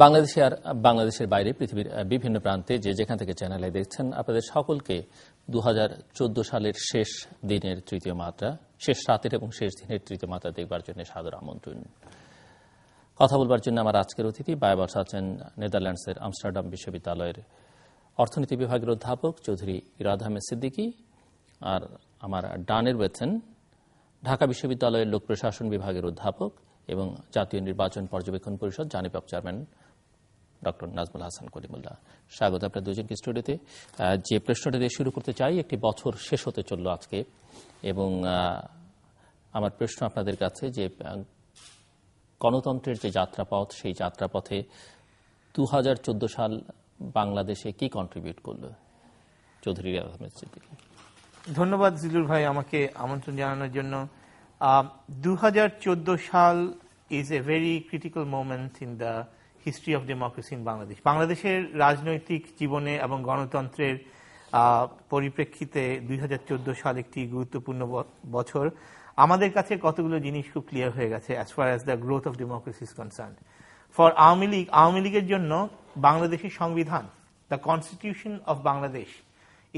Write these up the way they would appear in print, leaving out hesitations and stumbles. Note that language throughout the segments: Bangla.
বাংলাদেশে আর বাংলাদেশের বাইরে পৃথিবীর বিভিন্ন প্রান্তে যে যেখান থেকে চ্যানেলে দেখছেন আপনাদের সকলকে 2014 সালের শেষ দিনের তৃতীয় মাত্রা, শেষ রাতের এবং শেষ দিনের তৃতীয় মাত্রা দেখবার জন্য সাদর আমন্ত্রণ। কথা বলবার জন্য আমার আজকের অতিথি বায়াবর্স আছেন নেদারল্যান্ডসের আমস্টারডাম বিশ্ববিদ্যালয়ের অর্থনীতি বিভাগের অধ্যাপক চৌধুরী ইরাদ আহমেদ সিদ্দিকী, আর আমার ডানের রয়েছেন ঢাকা বিশ্ববিদ্যালয়ের লোক প্রশাসন বিভাগের অধ্যাপক এবং জাতীয় নির্বাচন পর্যবেক্ষণ পরিষদ জানিপক চেয়ারম্যান ডক্টর নাজমুল হাসান কলিমুল্লাহ। স্বাগত আপনার দুজনকে স্টুডিওতে। যে প্রশ্নটা দিয়ে শুরু করতে চাই, একটি বছর শেষ হতে চলল আজকে, এবং আমার প্রশ্ন আপনাদের কাছে যে গণতন্ত্রের যে যাত্রাপথ, সেই যাত্রাপথে 2014 সাল বাংলাদেশে কি কন্ট্রিবিউট করল? চৌধুরী ইরাদ আহমেদ সিদ্দিকী। ধন্যবাদ জিলুর ভাই আমাকে আমন্ত্রণ জানানোর জন্য। 2014 সাল is a very critical moment in the history of democracy in Bangladesh. বাংলাদেশের রাজনৈতিক জীবনে এবং গণতন্ত্রের পরিপ্রেক্ষিতে 2014 সাল একটি গুরুত্বপূর্ণ বছর। আমাদের কাছে কতগুলো জিনিস খুব ক্লিয়ার হয়ে গেছে as far as the growth of democracy is concerned. For Awami লীগের জন্য বাংলাদেশের সংবিধান, the constitution of Bangladesh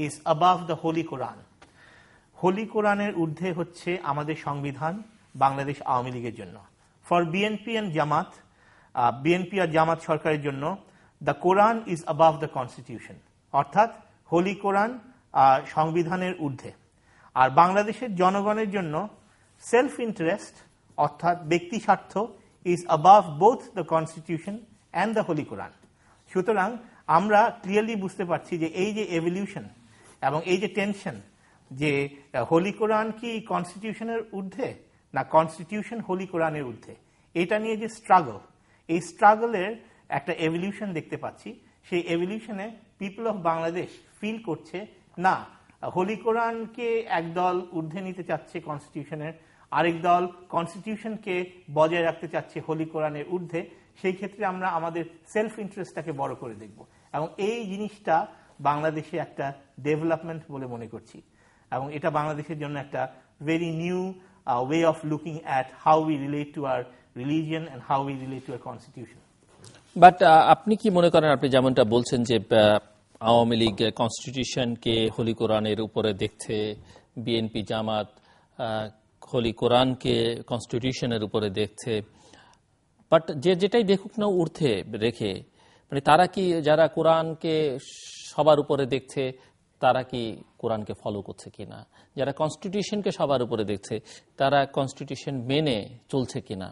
is above the holy Quran. Holy কোরআনের ঊর্ধ্বে হচ্ছে আমাদের সংবিধান বাংলাদেশ আওয়ামী লীগের জন্য। For BNP and Jamaat, BNP আর জামাত সরকারের জন্য the Quran is above the constitution, অর্থাৎ হোলি কোরআন সংবিধানের ঊর্ধ্বে। আর বাংলাদেশের জনগণের জন্য সেলফ ইন্টারেস্ট অর্থাৎ ব্যক্তি স্বার্থ is above both the constitution and the holy Quran. সুতরাং আমরা ক্লিয়ারলি বুঝতে পারছি যে এই যে এভলিউশন এবং এই যে টেনশন, যে হোলি কোরআন কি কনস্টিটিউশনের ঊর্ধ্বে না কনস্টিটিউশন হোলি কোরআনের ঊর্ধ্বে, এটা নিয়ে যে স্ট্রাগল, এই স্ট্রাগলের একটা এভলিউশন দেখতে পাচ্ছি। সেই এভলিউশনে পিপল অফ বাংলাদেশ ফিল করছে না হোলি কোরআনকে একদল ঊর্ধ্বে নিতে চাচ্ছে কনস্টিটিউশনের, আরেক দল কনস্টিটিউশনকে বজায় রাখতে চাচ্ছে হোলি কোরআনের ঊর্ধ্বে। সেই ক্ষেত্রে আমরা আমাদের সেলফ ইন্টারেস্টটাকে বড় করে দেখব, এবং এই জিনিসটা বাংলাদেশে একটা ডেভেলপমেন্ট বলে মনে করছি, এবং এটা বাংলাদেশের জন্য একটা very new way of looking at how we relate to our religion and how we relate to our constitution. But আপনি কি মনে করেন, আপনি যেমনটা বলছেন যে আওয়ামী লীগ কনস্টিটিউশনকে হোলি কোরআনের উপরে দেখছে, বিএনপি জামাত হোলি কোরআনকে কনস্টিটিউশনের উপরে দেখছে, বাট যেটাই দেখুক না ঊর্ধ্বে রেখে, মানে তারা কি, যারা কোরআনকে সবার উপরে দেখছে তারা কি কোরআনকে ফলো করছে কিনা? যারা কনস্টিটিউশনকে সবার উপরে দেখছে তারা কনস্টিটিউশন মেনে চলছে কিনা?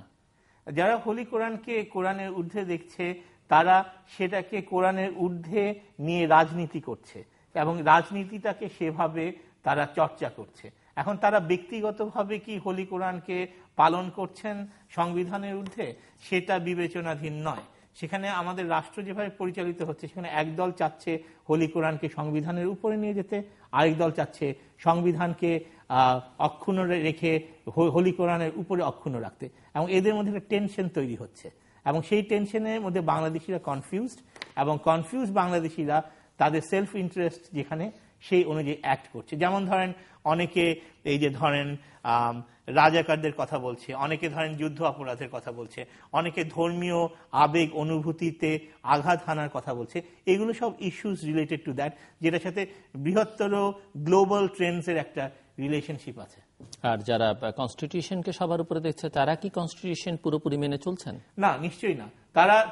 যারা হোলি কোরআনকে কোরআনের ঊর্ধ্বে দেখছে তারা সেটাকে কোরআনের ঊর্ধ্বে নিয়ে রাজনীতি করছে, এবং রাজনীতিটাকে সেভাবে তারা চর্চা করছে। এখন তারা ব্যক্তিগতভাবে কি হোলি কোরআনকে পালন করছেন সংবিধানের ঊর্ধ্বে, সেটা বিবেচনাধীন নয়। সেখানে আমাদের রাষ্ট্র যেভাবে পরিচালিত হচ্ছে, সেখানে একদল চাচ্ছে হোলি কোরআনকে সংবিধানের উপরে নিয়ে যেতে, আরেক দল চাচ্ছে সংবিধানকে অক্ষুণ্ণ রেখে হোলি কোরআনের উপরে অক্ষুণ্ণ রাখতে, এবং এদের মধ্যে একটা টেনশন তৈরি হচ্ছে, এবং সেই টেনশনের মধ্যে বাংলাদেশিরা কনফিউজড, এবং কনফিউজ বাংলাদেশিরা তাদের সেলফ ইন্টারেস্ট যেখানে সেই অনুযায়ী অ্যাক্ট করছে। যেমন ধরেন অনেকে এই যে ধরেন রাজাকারদের কথা বলছে, অনেকে ধরেন যুদ্ধ অপরাধের কথা বলছে, অনেকে ধর্মীয় আবেগ অনুভূতিতে আঘাত হানার কথা বলছে। এগুলো সব ইস্যুস রিলেটেড টু দ্যাট, যেটার সাথে বৃহত্তর গ্লোবাল ট্রেন্ডসের একটা রিলেশনশিপ আছে। আর যারা কনস্টিটিউশনকে সবার উপরে দেখছে তারা কি কনস্টিটিউশন পুরোপুরি মেনে চলছেন? না, নিশ্চয়ই না।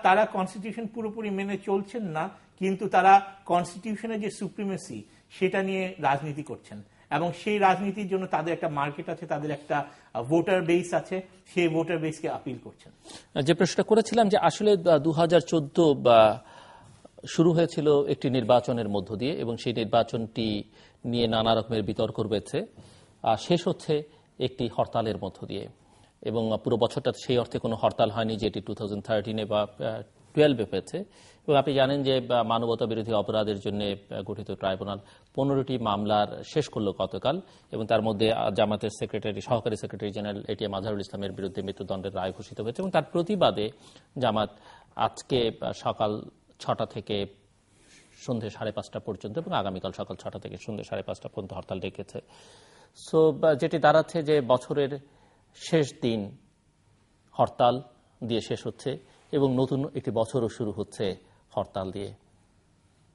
তারা কনস্টিটিউশন পুরোপুরি মেনে চলছেন না, কিন্তু তারা কনস্টিটিউশনের যে সুপ্রিমেসি সেটা নিয়ে রাজনীতি করছেন, এবং সেই রাজনীতির জন্য তাদের একটা মার্কেট আছে, তাদের একটা ভোটার বেস আছে, সেই ভোটার বেসকে আপিল করছেন। যে প্রশ্নটা করেছিলাম যে আসলে 2014 শুরু হয়েছিল একটি নির্বাচনের মধ্য দিয়ে, এবং সেই নির্বাচনটি নিয়ে নানা রকমের বিতর্ক রয়েছে, শেষ হচ্ছে একটি হরতালের মধ্য দিয়ে, এবং পুরো বছরটা সেই অর্থে কোনো হরতাল হয়নি যেটি 2013 বা 12 হয়েছে। এবং আপনি জানেন যে মানবতা বিরোধী অপরাধের জন্য গঠিত ট্রাইব্যুনাল 15টি মামলার শেষ করল গতকাল, এবং তার মধ্যে জামাতের সহকারী সেক্রেটারি জেনারেল এটিএম আজহারুল ইসলামের বিরুদ্ধে মৃত্যুদণ্ডের রায় ঘোষিত হয়েছে, এবং তার প্রতিবাদে জামাত আজকে সকাল 6টা থেকে সন্ধ্যে 5:30 পর্যন্ত এবং আগামীকাল সকাল 6টা থেকে সন্ধ্যে 5:30 পর্যন্ত হরতাল ডেকেছে। সো যেটি দাঁড়াচ্ছে যে বছরের শেষ দিন হরতাল দিয়ে শেষ হচ্ছে, এবং নতুন একটি বছরও শুরু হচ্ছে হরতাল দিয়ে।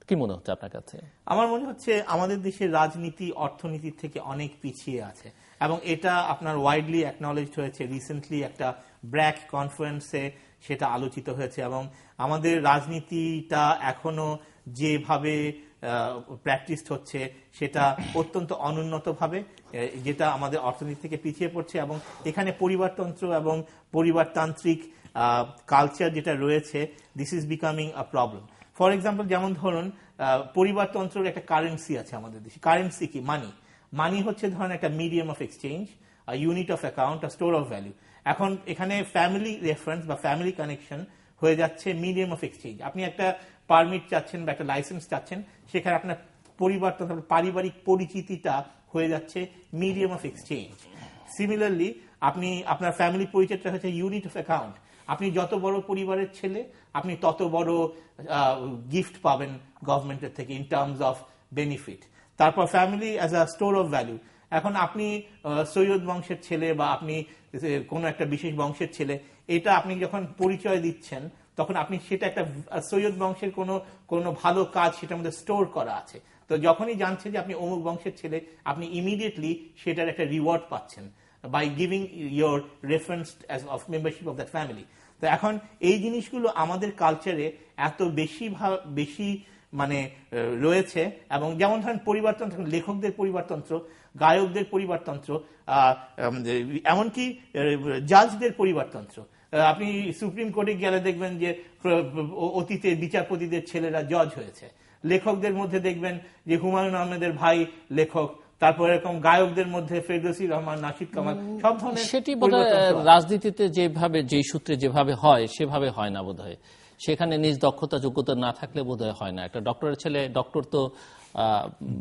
কি মনে হচ্ছে আপনার কাছে? আমার মনে হচ্ছে আমাদের দেশের রাজনীতি অর্থনীতির থেকে অনেক পিছিয়ে আছে, এবং এটা আপনার ওয়াইডলি অ্যাকনলেজড হয়েছে। রিসেন্টলি একটা ব্র্যাক কনফারেন্সে সেটা আলোচিত হয়েছে, এবং আমাদের রাজনীতিটা এখনো যেভাবে প্র্যাকটিস হচ্ছে সেটা অত্যন্ত অনুন্নতভাবে, যেটা আমাদের অর্থনীতি থেকে পিছিয়ে পড়ছে, এবং এখানে পরিবারতন্ত্র এবং পরিবারতান্ত্রিক কালচার যেটা রয়েছে, this is becoming a problem. For example, যেমন ধরুন পরিবারতন্ত্রের একটা কারেন্সি আছে আমাদের দেশে। কারেন্সি কি? মানি। মানি হচ্ছে ধরুন একটা medium of exchange, unit of account, store of value. এখন এখানে ফ্যামিলি রেফারেন্স বা ফ্যামিলি কানেকশন হয়ে যাচ্ছে মিডিয়াম অফ এক্সচেঞ্জ। আপনি একটা পারমিট চাচ্ছেন বা একটা লাইসেন্স চাচ্ছেন, সেখানে আপনার পরিবারতন্ত্র, পারিবারিক পরিচিতিটা হয়ে যাচ্ছে মিডিয়াম অফ এক্সচেঞ্জ। সিমিলারলি আপনি আপনার ফ্যামিলি পরিচয়টা হচ্ছে ইউনিট অফ অ্যাকাউন্ট। আপনি যত বড় পরিবারের ছেলে, আপনি তত বড় গিফট পাবেন গভর্নমেন্টের থেকে ইন টার্মস অফ বেনিফিট। তারপর family as a store of value. এখন আপনি সৈয়দ বংশের ছেলে বা আপনি কোনো একটা বিশেষ বংশের ছেলে, এটা আপনি যখন পরিচয় দিচ্ছেন তখন আপনি সেটা একটা সৈয়দ বংশের কোনো ভালো কাজ সেটার মধ্যে স্টোর করা আছে। তো যখনই জানছেন যে আপনি অমুক বংশের ছেলে, আপনি ইমিডিয়েটলি সেটার একটা রিওয়ার্ড পাচ্ছেন by giving your reference as of membership of that family. তো এখন এই জিনিসগুলো আমাদের কালচারে এত বেশি মানে রয়েছে। এবং যেমন ধরেন পরিবারতন্ত্র, লেখকদের পরিবারতন্ত্র, গায়কদের পরিবারতন্ত্র, এমনকি জাজদের পরিবারতন্ত্র। আপনি সুপ্রিম কোর্টে গেলে দেখবেন যে অতীতে বিচারপতিদের ছেলেরা জজ হয়েছে। লেখকদের মধ্যে দেখবেন যে হুমায়ুন আহমেদের ভাই লেখক, তারপর এরকম গায়কদের মধ্যে ফেরদৌসী রহমান, নাশিদ কামাল, সব ধরনের। সেটি বোধহয় রাজনীতিতে যেভাবে, যেই সূত্রে যেভাবে হয় সেভাবে হয় না বোধহয়। সেখানে নিজ দক্ষতা যোগ্যতা না থাকলে বোধহয় হয় না। একটা ডক্টরের ছেলে ডক্টর তো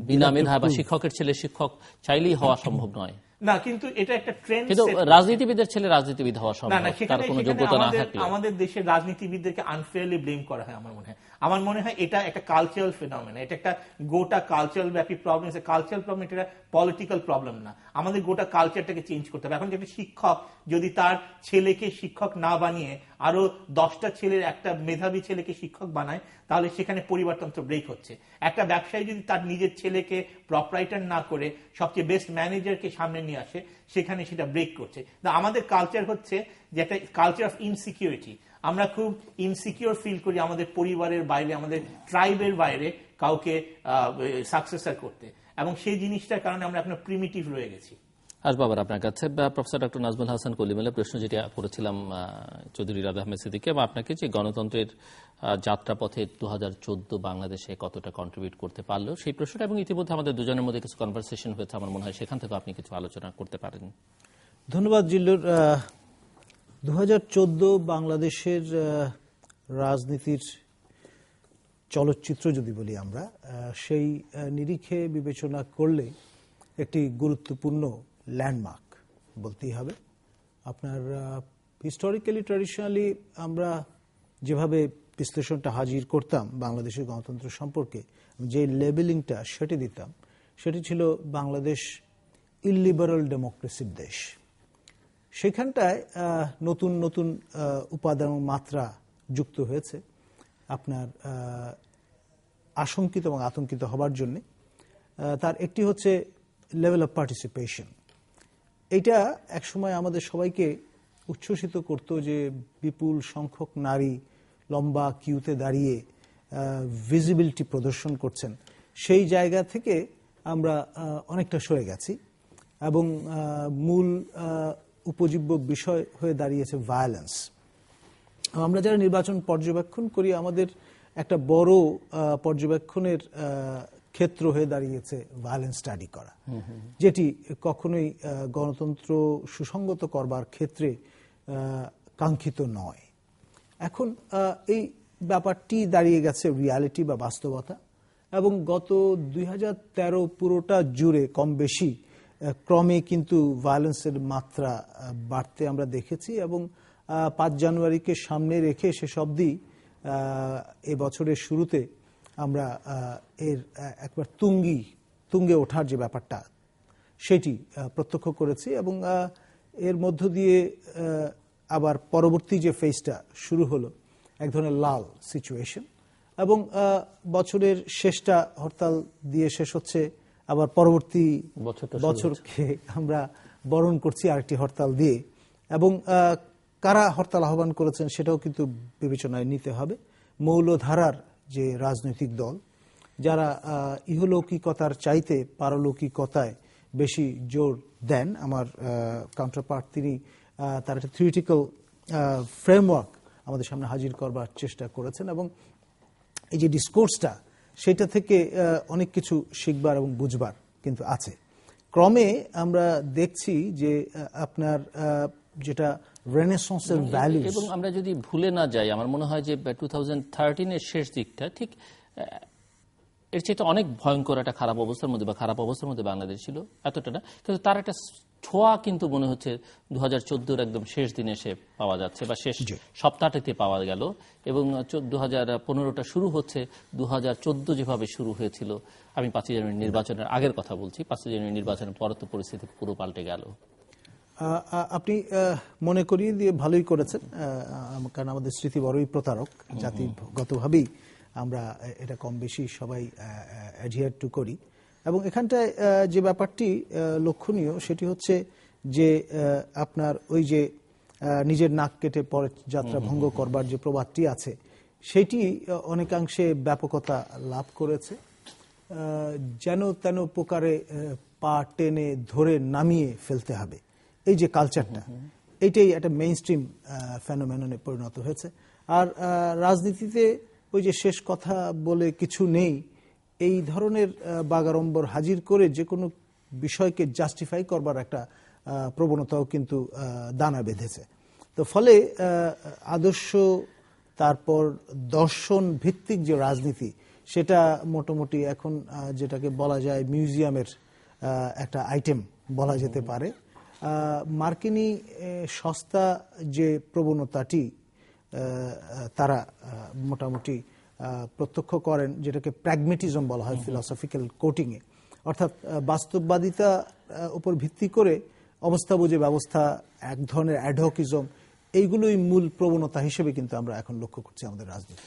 বিনা মেধা, বা শিক্ষকের ছেলে শিক্ষক চাইলেই হওয়া সম্ভব নয় না, কিন্তু এটা একটা ট্রেন্ড। কিন্তু রাজনীতিবিদের ছেলে রাজনীতিবিদ হওয়া সম্ভব, তার কোনো যোগ্যতা না থাকলে। আমাদের দেশের রাজনীতিবিদদেরকে আনফেয়ারলি ব্লেম করা হয় আমার মনে হয় এটা একটা কালচারাল ফিনোমেনা, এটা একটা গোটা কালচারাল ব্যাপী প্রবলেম। কালচারাল প্রবলেম, এটা পলিটিক্যাল প্রবলেম না। আমাদের গোটা কালচারটাকে চেঞ্জ করতে হবে। এখন একটা শিক্ষক যদি তার ছেলেকে শিক্ষক না বানিয়ে আরো 10টা ছেলের একটা মেধাবী ছেলেকে শিক্ষক বানায়, তাহলে সেখানে পরিবারতন্ত্র ব্রেক হচ্ছে। একটা ব্যবসায়ী যদি তার নিজের ছেলেকে প্রপারাইটার না করে সবচেয়ে বেস্ট ম্যানেজারকে সামনে নিয়ে আসে, সেখানে সেটা ব্রেক করছে। আমাদের কালচার হচ্ছে যে একটা কালচার অফ ইনসিকিউরিটি। আমরা খুব ইনসিকিউর ফিল করি আমাদের পরিবারের বাইরে, আমাদের ট্রাইবের বাইরে কাউকে সাকসেসর করতে, এবং সেই জিনিসটার কারণে আমরা এখন প্রিমিটিভ রয়ে গেছি। আসবো আবার আপনার কাছে। প্রফেসর ডক্টর নাজমুল হাসান কলিমুল্লাহ, প্রশ্ন যেটা করেছিলাম চৌধুরী রাজা আহমেদ সিদ্দিকী এবং আপনাকে, যে গণতন্ত্রের যাত্রাপথে 2014 বাংলাদেশে কতটা কন্ট্রিবিউট করতে পারলো সেই প্রশ্নটা, এবং ইতিমধ্যে আমাদের দুজনের মধ্যে কিছু কনভারসেশন হয়েছে, আমার মনে হয় সেখান থেকে আপনি কিছু আলোচনা করতে পারেন। ধন্যবাদ জিল্লুর। 2014 বাংলাদেশের রাজনীতির চলচ্চিত্র যদি বলি আমরা, সেই নিরিখে বিবেচনা করলে একটি গুরুত্বপূর্ণ ল্যান্ডমার্ক বলতেই হবে। আপনার হিস্টোরিক্যালি, ট্র্যাডিশনালি আমরা যেভাবে বিশ্লেষণটা হাজির করতাম বাংলাদেশের গণতন্ত্র সম্পর্কে, যে লেবেলিংটা সেটি দিতাম, সেটি ছিল বাংলাদেশ ইলিবারাল ডেমোক্রেসির দেশ। সেখানটায় নতুন নতুন উপাদান ও মাত্রা যুক্ত হয়েছে আপনার আশঙ্কিত এবং আতঙ্কিত হবার জন্যে। তার একটি হচ্ছে লেভেল অফ পার্টিসিপেশন। এটা একসময় আমাদের সবাইকে উচ্ছ্বসিত করত যে বিপুল সংখ্যক নারী লম্বা কিউতে দাঁড়িয়ে ভিজিবিলিটি প্রদর্শন করছেন। সেই জায়গা থেকে আমরা অনেকটা সরে গেছি, এবং মূল উপজীব্য বিষয় হয়ে দাঁড়িয়েছে ভায়োলেন্স। আমরা যারা নির্বাচন পর্যবেক্ষণ করি, আমাদের একটা বড় পর্যবেক্ষণের ক্ষেত্র হয়ে দাঁড়িয়েছে ভায়োলেন্স স্টাডি করা, যেটি কখনোই গণতন্ত্র সুসংগত করবার ক্ষেত্রে কাঙ্ক্ষিত নয়। এখন এই ব্যাপারটি দাঁড়িয়ে গেছে রিয়ালিটি বা বাস্তবতা, এবং গত 2013 পুরোটা জুড়ে কম বেশি ক্রমে কিন্তু ভায়োলেন্সের মাত্রা বাড়তে আমরা দেখেছি, এবং 5 জানুয়ারিকে সামনে রেখে শেষ অবধি এবছরের শুরুতে আমরা এর একবার তুঙ্গে ওঠার যে ব্যাপারটা সেটি প্রত্যক্ষ করেছি, এবং এর মধ্য দিয়ে আবার পরবর্তী যে ফেজটা শুরু হলো এক ধরনের লাল সিচুয়েশন, এবং বছরের শেষটা হরতাল দিয়ে শেষ হচ্ছে, আবার পরবর্তী বছরকে আমরা বরণ করছি আরেকটি হরতাল দিয়ে। এবং কারা হরতাল আহ্বান করেছেন সেটাও কিন্তু বিবেচনায় নিতে হবে। মৌলধারার যে রাজনৈতিক দল, যারা ইহলৌকিকতার চাইতে পারলৌকিকতায় বেশি জোর দেন, আমার কাউন্টারপার্ট তিনি তার একটা থিওরিটিক্যাল ফ্রেমওয়ার্ক আমাদের সামনে হাজির করবার চেষ্টা করেছেন, এবং এই যে ডিসকোর্সটা সেটা থেকে অনেক কিছু শিখবার এবং বুঝবার কিন্তু আছে। ক্রমে আমরা দেখছি যে আপনার যেটা রেনেসন্সের ভ্যালু, এবং আমরা যদি ভুলে না যাই, আমার মনে হয় যে 2013-এর শেষ দিকটা ঠিক এর চেয়ে অনেক ভয়ঙ্কর একটা খারাপ অবস্থার মধ্যে বা খারাপ অবস্থার মধ্যে বাংলাদেশ ছিল, এতটা না, কিন্তু তার একটা ছোঁয়া কিন্তু মনে হচ্ছে 2014-র একদম শেষ দিনে এসে পাওয়া যাচ্ছে বা শেষ সপ্তাহটিতে পাওয়া গেল। এবং 2015টা শুরু হচ্ছে 2014 যেভাবে শুরু হয়েছিল। আমি 5 জানুয়ারি নির্বাচনের আগের কথা বলছি, 5 জানুয়ারি নির্বাচনের পর তো পরিস্থিতি পুরো পাল্টে গেল। আপনি মনে করিয়ে দিয়ে ভালোই করেছেন, কারণ আমাদের স্মৃতি বড়ই প্রতারক, জাতিগতভাবেই আমরা এটা কম বেশি সবাই অ্যাডহিয়ার টু করি। এবং এখানটায় যে ব্যাপারটি লক্ষণীয় সেটি হচ্ছে যে আপনার ওই যে নিজের নাক কেটে পরে যাত্রা ভঙ্গ করবার যে প্রবাদটি আছে, সেটি অনেকাংশে ব্যাপকতা লাভ করেছে। যেন তেন প্রকারে পা টেনে ধরে নামিয়ে ফেলতে হবে, এই যে কালচারটা, এইটাই একটা মেইন স্ট্রিম ফেনোমেননে পরিণত হয়েছে। আর রাজনীতিতে ওই যে শেষ কথা বলে কিছু নেই, এই ধরনের বাগাড়ম্বর হাজির করে যে কোনো বিষয়কে জাস্টিফাই করবার একটা প্রবণতাও কিন্তু দানা বেঁধেছে। তো ফলে আদর্শ তারপর দর্শন ভিত্তিক যে রাজনীতি, সেটা মোটামুটি এখন যেটাকে বলা যায় মিউজিয়ামের একটা আইটেম বলা যেতে পারে। মার্কিনী সস্তা যে প্রবণতাটি তারা মোটামুটি প্রত্যক্ষ করেন, যেটাকে প্র্যাগমেটিজম বলা হয় ফিলসফিক্যাল কোটিংয়ে, অর্থাৎ বাস্তববাদিতা উপর ভিত্তি করে অবস্থা বুঝে ব্যবস্থা, এক ধরনের অ্যাডহকিজম, এইগুলোই মূল প্রবণতা হিসেবে কিন্তু আমরা এখন লক্ষ্য করছি আমাদের রাজনীতি।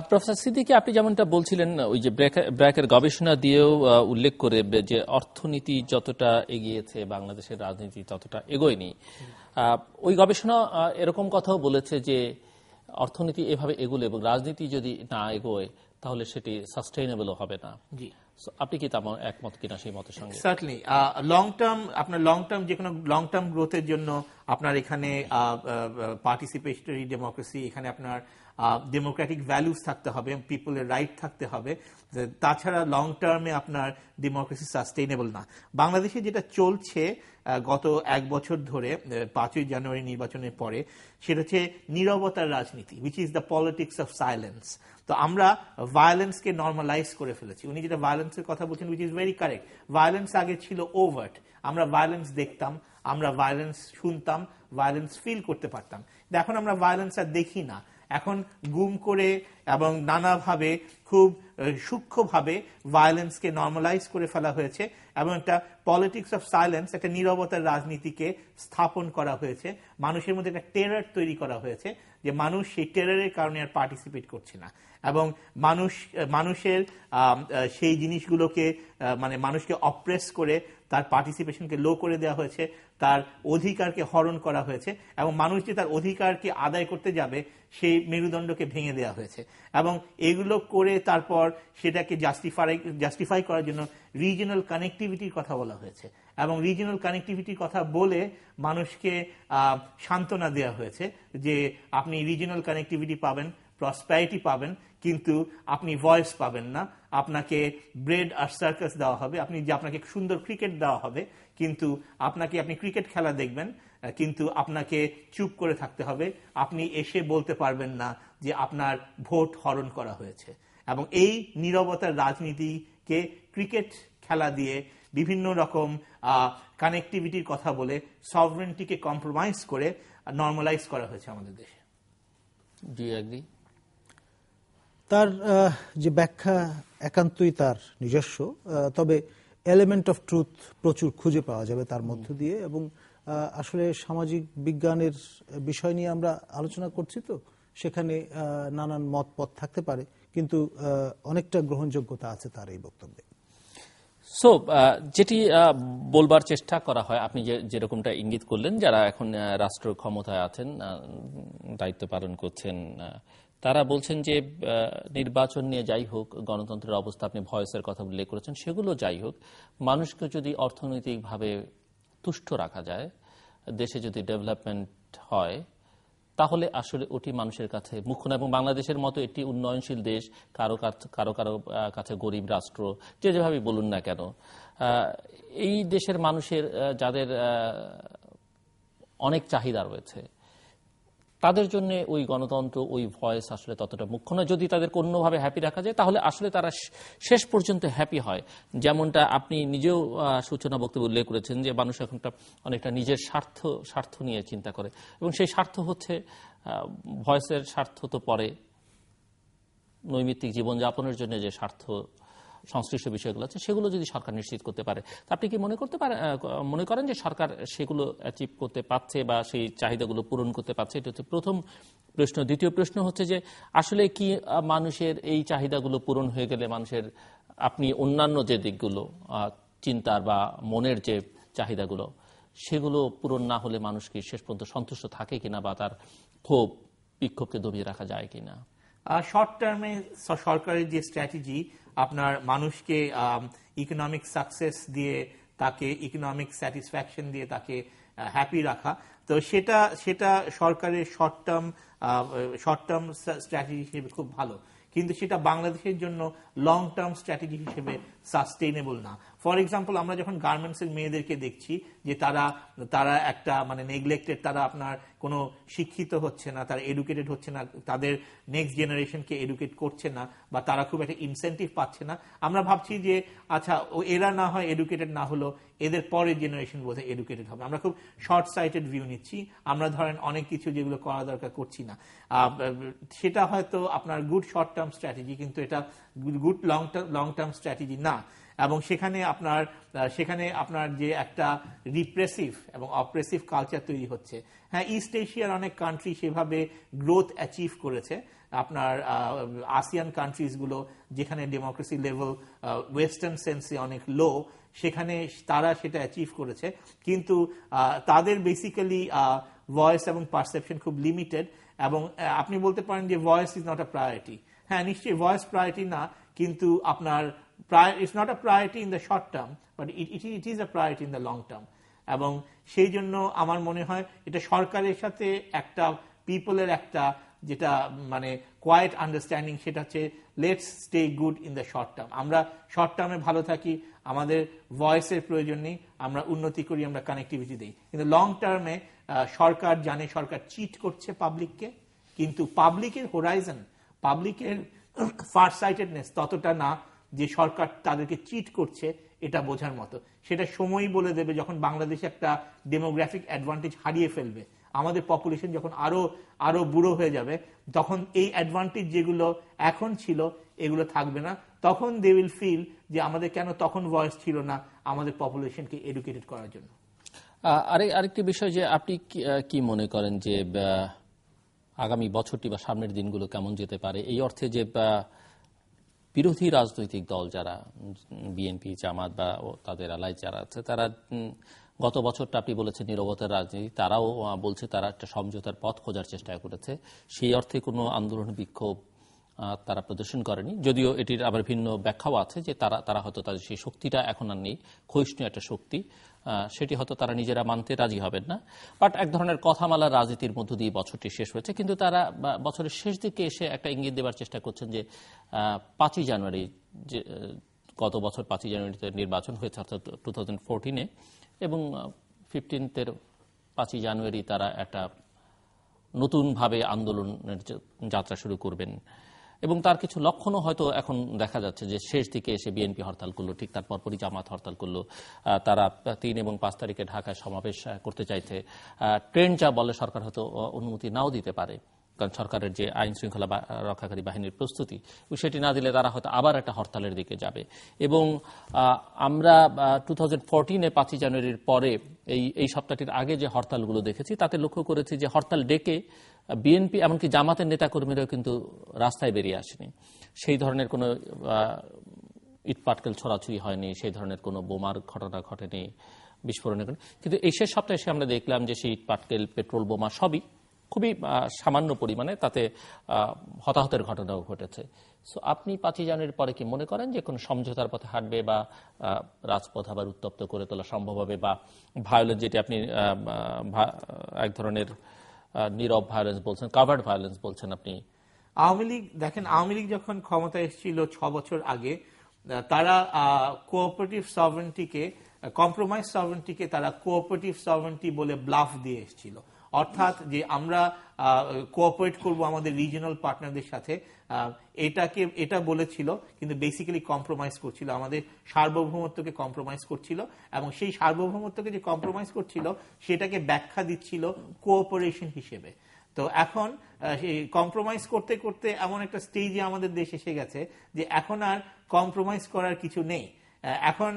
প্রফেসর সিদ্দিকী, আপনি যেমনটা বলছিলেন, ওই যে ব্র্যাকের গবেষণা দিয়েও উল্লেখ করে যে অর্থনীতি যতটা এগিয়েছে বাংলাদেশের রাজনীতি ততটা এগোয়নি। ওই গবেষণা এরকম কথাও বলেছে যে অর্থনীতি এভাবে এগোলে এবং রাজনীতি যদি না এগোয় তাহলে সেটি সাস্টেইনেবল হবে না। জি, আপনি কি তেমন একমত কিনা সেই মতের সঙ্গে? সার্টেনলি আপনার লং টার্ম যে কোনো লং টার্ম গ্রোথের জন্য আপনার এখানে পার্টিসিপেটরি ডেমোক্রেসি, এখানে আপনার ডেমোক্রেটিক ভ্যালুস থাকতে হবে, পিপলের রাইট থাকতে হবে। তাছাড়া লং টার্মে আপনার ডেমোক্রেসি সাস্টেইনেবল না। বাংলাদেশে যেটা চলছে গত এক বছর ধরে 5ই জানুয়ারি নির্বাচনের পরে, সেটা হচ্ছে নীরবতার রাজনীতি, which is the politics of silence. তো আমরা ভায়োলেন্সকে নর্মালাইজ করে ফেলেছি। উনি যেটা ভায়োলেন্সের কথা বলছেন, which is very correct. Violence আগে ছিল ওভার্ট, আমরা ভায়োলেন্স দেখতাম, আমরা ভায়োলেন্স শুনতাম, ভায়োলেন্স ফিল করতে পারতাম। এখন আমরা ভায়োলেন্স আর দেখি না, এখন গুম করে এবং নানাভাবে খুব সূক্ষ্মভাবে ভায়োলেন্সকে নর্মালাইজ করে ফেলা হয়েছে এবং একটা পলিটিক্স অফ সাইলেন্স, একটা নীরবতার রাজনীতিকে স্থাপন করা হয়েছে। মানুষের মধ্যে একটা টেরার তৈরি করা হয়েছে যে মানুষ সেই টেরারের কারণে আর পার্টিসিপেট করছে না, এবং মানুষের সেই জিনিসগুলোকে মানে মানুষকে অপ্রেস করে তার পার্টিসিপেশনকে লো করে দেওয়া হয়েছে, তার অধিকারকে হরণ করা হয়েছে, এবং মানুষ যে তার অধিকারকে আদায় করতে যাবে সেই মেরুদণ্ডকে ভেঙে দেওয়া হয়েছে। এবং এগুলো করে তারপর সেটাকে জাস্টিফাই করার জন্য রিজিওনাল কানেক্টিভিটির কথা বলা হয়েছে, এবং রিজিওনাল কানেক্টিভিটির কথা বলে মানুষকে সান্ত্বনা দেওয়া হয়েছে যে আপনি রিজিওনাল কানেক্টিভিটি পাবেন, প্রসপ্যারিটি পাবেন, কিন্তু আপনি ভয়েস পাবেন না। আপনাকে ব্রেড আর সার্কাস দেওয়া হবে, আপনাকে সুন্দর ক্রিকেট দেওয়া হবে, কিন্তু আপনি ক্রিকেট খেলা দেখবেন, কিন্তু আপনাকে চুপ করে থাকতে হবে। আপনি এসে বলতে পারবেন না যে আপনার ভোট হরণ করা হয়েছে। এবং এই নীরবতার রাজনীতিকে ক্রিকেট খেলা দিয়ে বিভিন্ন রকম কানেক্টিভিটির কথা বলে সভরেন্টিকে কম্প্রোমাইজ করে নর্মালাইজ করা হয়েছে আমাদের দেশে। জি, একদম। তার যে ব্যাখ্যা একান্তই তার নিজস্ব, তবে এলিমেন্ট অফ ট্রুথ প্রচুর খুঁজে পাওয়া যাবে তার মধ্য দিয়ে। এবং আসলে সামাজিক বিজ্ঞানের বিষয় নিয়ে আমরা আলোচনা করছি, তো সেখানে নানান মত পথ থাকতে পারে, কিন্তু অনেকটা গ্রহণযোগ্যতা আছে তার এই বক্তব্যে। সো যেটি বলবার চেষ্টা করা হয়, আপনি যেরকমটা ইঙ্গিত করলেন, যারা এখন রাষ্ট্র ক্ষমতায় আছেন, দায়িত্ব পালন করছেন, তারা বলছেন যে নির্বাচন নিয়ে যাই হোক, গণতন্ত্রের অবস্থা, আপনি ভয়েসের কথা উল্লেখ করেছেন, সেগুলো যাই হোক, মানুষকে যদি অর্থনৈতিকভাবে তুষ্ট রাখা যায়, দেশে যদি ডেভেলপমেন্ট হয়, তাহলে আসলে ওটি মানুষের কাছে মুখ্য না। এবং বাংলাদেশের মতো একটি উন্নয়নশীল দেশ, কারো কারো কাছে গরিব রাষ্ট্র, যেভাবে বলুন না কেন, এই দেশের মানুষের যাদের অনেক চাহিদা রয়েছে, তাদের জন্য ওই গণতন্ত্র, ওই ভয়েস আসলে ততটা মুখ্য নয়। যদি তাদেরকে অন্যভাবে হ্যাপি রাখা যায়, তাহলে আসলে তারা শেষ পর্যন্ত হ্যাপি হয়। যেমনটা আপনি নিজেও সূচনা বক্তব্যে উল্লেখ করেছেন যে মানুষ এখনটা অনেকটা নিজের স্বার্থ নিয়ে চিন্তা করে, এবং সেই স্বার্থ হচ্ছে ভয়েসের স্বার্থ তো পরে, নৈমিত্তিক জীবনযাপনের জন্য যে স্বার্থ সংশ্লিষ্ট বিষয়গুলো আছে, সেগুলো যদি সরকার নিশ্চিত করতে পারে, আপনি কি মনে করেন যে সরকার সেগুলো অ্যাচিভ করতে পারছে বা সেই চাহিদাগুলো পূরণ করতে পারছে? এটা হচ্ছে প্রথম প্রশ্ন। দ্বিতীয় প্রশ্ন হচ্ছে যে আসলে কি মানুষের এই চাহিদাগুলো পূরণ হয়ে গেলে মানুষের, আপনি অন্যান্য যে দিকগুলো চিন্তার বা মনের যে চাহিদাগুলো, সেগুলো পূরণ না হলে মানুষ কি শেষ পর্যন্ত সন্তুষ্ট থাকে কিনা, বা তার ক্ষোভ বিক্ষোভকে দমিয়ে রাখা যায় কিনা? শর্ট টার্মে সরকারের যে স্ট্র্যাটেজি, আপনার মানুষকে ইকোনমিক সাকসেস দিয়ে, তাকে ইকোনমিক স্যাটিসফ্যাকশন দিয়ে তাকে হ্যাপি রাখা, তো সেটা সরকারের শর্ট টার্ম স্ট্র্যাটেজি হিসেবে খুব ভালো, কিন্তু সেটা বাংলাদেশের জন্য লং টার্ম স্ট্র্যাটেজি হিসেবে সাস্টেইনেবল না। ফর এক্সাম্পল, আমরা যখন গার্মেন্টসের মেয়েদেরকে দেখছি যে তারা একটা মানে নেগলেক্টেড, তারা আপনার কোনো শিক্ষিত হচ্ছে না, তারা এডুকেটেড হচ্ছে না, তাদের নেক্সট জেনারেশনকে এডুকেট করছে না, বা তারা খুব একটা ইনসেন্টিভ পাচ্ছে না, আমরা ভাবছি যে আচ্ছা এরা না হয় এডুকেটেড না হলো, এদের পরের জেনারেশন বোধহয় এডুকেটেড হবে। আমরা খুব শর্ট সাইটেড ভিউ নিচ্ছি, আমরা ধরেন অনেক কিছু যেগুলো করা দরকার করছি না। সেটা হয়তো আপনার গুড শর্ট টার্ম স্ট্র্যাটেজি, কিন্তু এটা গুড লং টার্ম স্ট্র্যাটেজি না। এবং সেখানে আপনার যে একটা রিপ্রেসিভ এবং অপ্রেসিভ কালচার তৈরি হচ্ছে। হ্যাঁ, ইস্ট এশিয়ার অনেক কান্ট্রি সেভাবে গ্রোথ অ্যাচিভ করেছে। আপনার আসিয়ান কান্ট্রিজগুলো যেখানে ডেমোক্রেসি লেভেল ওয়েস্টার্ন সেন্সে অনেক লো, সেখানে তারা সেটা অ্যাচিভ করেছে, কিন্তু তাদের বেসিক্যালি ভয়েস এবং পারসেপশন খুব লিমিটেড। এবং আপনি বলতে পারেন যে voice is not a priority. হ্যাঁ, নিশ্চয়ই ভয়েস প্রায়োরিটি না, কিন্তু আপনার it's not a priority in the short term, but it is a priority in the long term. এবং সেই জন্য আমার মনে হয় এটা সরকারের সাথে একটা পিপলের একটা যেটা মানে কোয়াইট আন্ডারস্ট্যান্ডিং, সেটা হচ্ছে let's stay good in the short term. আমরা শর্ট টার্মে ভালো থাকি, আমাদের ভয়েসের প্রয়োজন নেই, আমরা উন্নতি করি, আমরা কানেক্টিভিটি দিই, কিন্তু লং টার্মে সরকার জানে সরকার চিট করছে পাবলিককে, কিন্তু পাবলিকের হোরাইজন, পাবলিকের ফার সাইটেডনেস ততটা না যে সরকার তাদেরকে চিট করছে এটা বোঝার মতো। সেটা সময়ই বলে দেবে, যখন বাংলাদেশ একটা ডেমোগ্রাফিক অ্যাডভান্টেজ হারিয়ে ফেলবে, আমাদের পপুলেশন যখন আরো বুড়ো হয়ে যাবে, তখন এই অ্যাডভান্টেজ যেগুলো এখন ছিল এগুলো থাকবে না। তখন দে উইল ফিল যে আমাদের কেন তখন ভয়েস ছিল না আমাদের পপুলেশনকে এডুকেটেড করার জন্য। আরেকটি বিষয়, যে আপনি কি মনে করেন যে আগামী বছরটি বা সামনের দিনগুলো কেমন যেতে পারে, এই অর্থে যে বিরোধী রাজনৈতিক দল যারা বিএনপি, জামাত বা তাদের আলাই যারা আছে, তারা গত বছরটা আপনি বলেছেন নীরবতার রাজনীতি, তারাও বলছে তারা একটা সমঝোতার পথ খোঁজার চেষ্টা করেছে। সেই অর্থে কোনো আন্দোলন বিক্ষোভ তারা প্রদর্শন করেনি, যদিও এটির আবার ভিন্ন ব্যাখ্যাও আছে যে তারা হয়তো তাদের সেই শক্তিটা এখন আর নেই, ক্ষয়িষ্ণু একটা শক্তি, সেটি হয়তো তারা নিজেরা মানতে রাজি হবেন না। বাট এক ধরনের কথামালার রাজনীতির মধ্য দিয়ে বছরটি শেষ হয়েছে, কিন্তু তারা বছরের শেষ দিকে এসে একটা ইঙ্গিত দেওয়ার চেষ্টা করছেন যে 5ই জানুয়ারি, যে গত বছর 5ই জানুয়ারিতে নির্বাচন হয়েছে, অর্থাৎ 2014-এ, এবং 15-এর 5ই জানুয়ারি তারা একটা নতুনভাবে আন্দোলনের যাত্রা শুরু করবেন। এবং তার কিছু লক্ষণও হয়তো এখন দেখা যাচ্ছে, যে শেষ দিকে এসে বিএনপি হরতাল করলো, ঠিক তার পরপরই জামাত হরতাল করলো, তারা 3 এবং 5 তারিখে ঢাকায় সমাবেশ করতে চাইছে। ট্রেন যা বলে সরকার হয়তো অনুমতি নাও দিতে পারে, কারণ সরকারের যে আইন শৃঙ্খলা রক্ষাকারী বাহিনীর প্রস্তুতি, সেটি না দিলে তারা হয়তো আবার একটা হরতালের দিকে যাবে। এবং আমরা 2014-এ 5ই জানুয়ারির পরে এই সপ্তাহটির আগে যে হরতালগুলো দেখেছি, তাতে লক্ষ্য করেছি যে হরতাল ডেকে বিএনপি এমনকি জামাতের নেতাকর্মীরাও কিন্তু রাস্তায় বেরিয়ে আসেনি। সেই ধরনের কোনো ইটপাটকেল ছড়াছড়ি হয়নি, সেই ধরনের কোনো বোমার ঘটনা ঘটেনি, বিস্ফোরণের ঘটনা। কিন্তু এই শেষ সপ্তাহে এসে আমরা দেখলাম যে সেই ইটপাটকেল, পেট্রোল বোমা সবই খুবই সামান্য পরিমাণে, তাতে হতাহতের ঘটনাও ঘটেছে। সো আপনি 5ই জানুয়ারির পরে কি মনে করেন যে কোনো সমঝোতার পথে হাঁটবে বা রাজপথ আবার উত্তপ্ত করে তোলা সম্ভব হবে, বা ভায়োলেন্স, যেটি আপনি এক ধরনের নীরব ভায়োলেন্স বলছেন, কাভার্ড ভায়োলেন্স বলছেন আপনি? আওয়ামী লীগ, দেখেন, আওয়ামী লীগ যখন ক্ষমতায় এসেছিল 6 বছর আগে, তারা কোঅপারেটিভ সভারেন্টিকে, কম্প্রোমাইজ সভারেন্টিকে তারা কোঅপারেটিভ সভারেন্টি বলে ব্লাফ দিয়ে এসেছিল। অর্থাৎ যে আমরা কোঅপারেট করব আমাদের রিজিওনাল পার্টনারদের সাথে, এটা বলেছিল, কিন্তু বেসিক্যালি কম্প্রোমাইজ করছিল, আমাদের সার্বভৌমত্বকে কম্প্রোমাইজ করছিল, এবং সেই সার্বভৌমত্বকে যে কম্প্রোমাইজ করছিল সেটাকে ব্যাখ্যা দিচ্ছিল কোঅপারেশন হিসেবে। তো এখন কম্প্রোমাইজ করতে করতে এমন একটা স্টেজে আমাদের দেশ এসে গেছে যে এখন আর কম্প্রোমাইজ করার কিছু নেই। এখন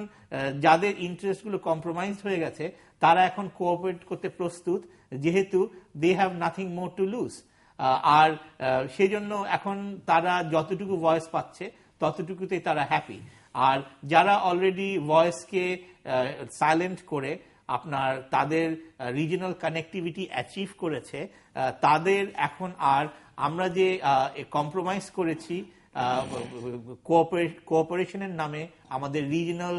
যাদের ইন্টারেস্টগুলো কম্প্রোমাইজ হয়ে গেছে তারা এখন কোঅপারেট করতে প্রস্তুত, যেহেতু they have nothing more to lose. আর সেই জন্য এখন তারা যতটুকু ভয়েস পাচ্ছে ততটুকুতেই তারা হ্যাপি। আর যারা অলরেডি ভয়েসকে সাইলেন্ট করে আপনার তাদের রিজিওনাল কানেক্টিভিটি অ্যাচিভ করেছে, তাদের এখন আর আমরা যে কম্প্রোমাইজ করেছি কোঅপারেশনের নামে আমাদের রিজিওনাল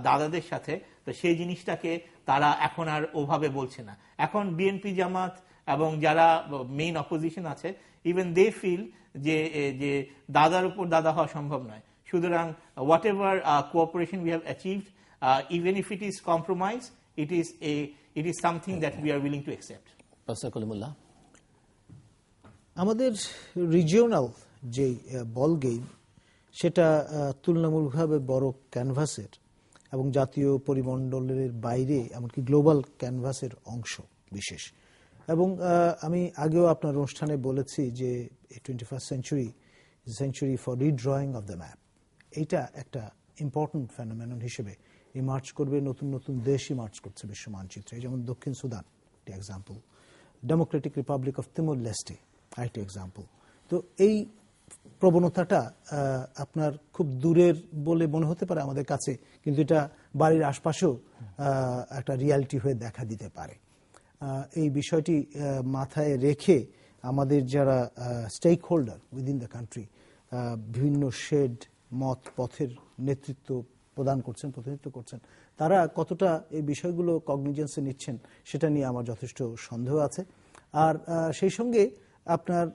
দাদাদের সাথে, তো সেই জিনিসটাকে তারা এখন আর ওভাবে বলছে না। এখন বিএনপি, জামাত এবং যারা মেইন অপোজিশন আছে, ইভেন দে ফিল যে দাদার উপর দাদা হওয়া সম্ভব নয়। সুতরাং what ever cooperation we have achieved, even if it is compromise, it is something that we are willing to accept. আমাদের রিজিওনাল যে বল গেম, সেটা তুলনামূলকভাবে বড় ক্যানভাসের এবং জাতীয় পরিমণ্ডলের বাইরে, এমনকি গ্লোবাল ক্যানভাসের অংশ বিশেষ। এবং আমি আগেও আপনার অনুষ্ঠানে বলেছি যে 21st century is a century for redrawing of the map. এইটা একটা ইম্পর্টেন্ট ফেনোমেনন হিসেবে ইমার্জ করবে। নতুন নতুন দেশ ইমার্জ করছে বিশ্ব মানচিত্রে, যেমন দক্ষিণ সুদান একটি example, Democratic Republic of Timor Leste আরেকটি এক্সাম্পল। তো এই প্রবণতাটা আপনার খুব দূরের বলে মনে হতে পারে আমাদের কাছে, কিন্তু এটা বাড়ির আশপাশেও একটা রিয়ালিটি হয়ে দেখা দিতে পারে। এই বিষয়টি মাথায় রেখে আমাদের যারা stake holder within the country, বিভিন্ন শেড, মত, পথের নেতৃত্ব প্রদান করছেন, প্রতিনিধিত্ব করছেন, তারা কতটা এই বিষয়গুলো কগনিজেন্সে নিচ্ছেন সেটা নিয়ে আমার যথেষ্ট সন্দেহ আছে। আর সেই সঙ্গে আপনার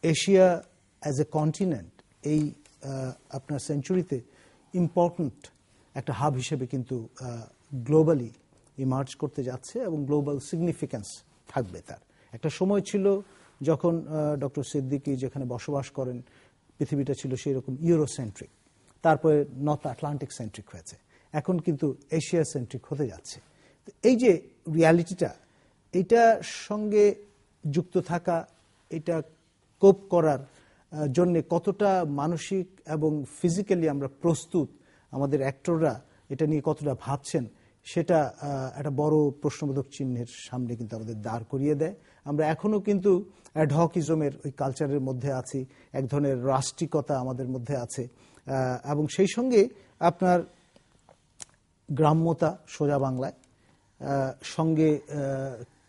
এশিয়া অ্যাজ এ কন্টিনেন্ট এই আপনার সেঞ্চুরিতে ইম্পর্ট্যান্ট একটা হাব হিসেবে কিন্তু গ্লোবালি ইমার্জ করতে যাচ্ছে, এবং গ্লোবাল সিগনিফিক্যান্স থাকবে তার। একটা সময় ছিল যখন ডক্টর সিদ্দিকী যেখানে বসবাস করেন, পৃথিবীটা ছিল সেই রকম ইউরোসেন্ট্রিক, তারপরে নর্থ আটলান্টিক সেন্ট্রিক হয়েছে, এখন কিন্তু এশিয়া সেন্ট্রিক হতে যাচ্ছে। এই যে রিয়ালিটিটা, এইটার সঙ্গে যুক্ত থাকা, এটা কোপ করার জন্য কতটা মানসিক এবং ফিজিক্যালি আমরা প্রস্তুত, আমাদের অ্যাক্টররা এটা নিয়ে কতটা ভাবছেন, সেটা একটা বড় প্রশ্নবোধক চিহ্নের সামনে কিন্তু আমাদের দাঁড় করিয়ে দেয়। আমরা এখনো কিন্তু অ্যাডহকিজমের ওই কালচারের মধ্যে আছি, এক ধরনের রাষ্ট্রিকতা আমাদের মধ্যে আছে, এবং সেই সঙ্গে আপনার গ্রাম্যতা সোজা বাংলায়, সঙ্গে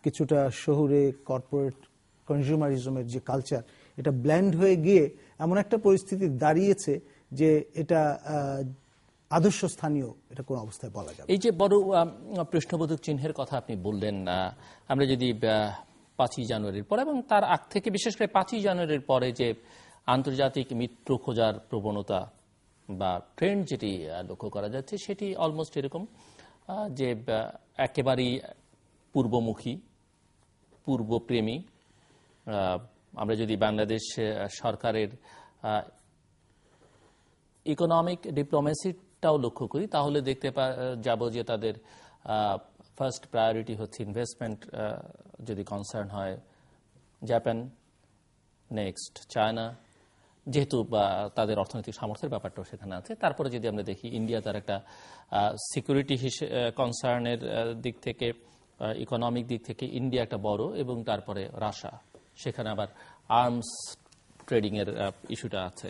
কিছুটা শহুরে কর্পোরেট কনজিউমারিজমের যে কালচার, এটা ব্ল্যান্ড হয়ে গিয়ে এমন একটা পরিস্থিতি দাঁড়িয়েছে যে এটা আদর্শ স্থানীয় এটা কোন অবস্থায় বলা যাবে। এই যে বড় প্রশ্নবোধক চিহ্নের কথা আপনি বললেন, আমরা যদি 5ই জানুয়ারির পর এবং তার আগ থেকে, বিশেষ করে 5ই জানুয়ারির পরে যে আন্তর্জাতিক মিত্র খোঁজার প্রবণতা বা ট্রেন্ড যেটি লক্ষ্য করা যাচ্ছে, সেটি অলমোস্ট এরকম যে একেবারেই পূর্বমুখী, পূর্বপ্রেমী। আমরা যদি বাংলাদেশ সরকারের ইকোনমিক ডিপ্লোমেসিটাও লক্ষ্য করি, তাহলে দেখতে যাব যে তাদের ফার্স্ট প্রায়োরিটি হচ্ছে ইনভেস্টমেন্ট, যদি কনসার্ন হয় জাপান, নেক্সট চায়না, যেহেতু তাদের অর্থনৈতিক সামর্থ্যের ব্যাপারটাও সেখানে আছে। তারপরে যদি আমরা দেখি ইন্ডিয়া, তার একটা সিকিউরিটি কনসার্নের দিক থেকে, ইকোনমিক দিক থেকে ইন্ডিয়া একটা বড়, এবং তারপরে রাশিয়া। সেখানে আবার আর্মস ট্রেডিং এর ইস্যুটা আছে।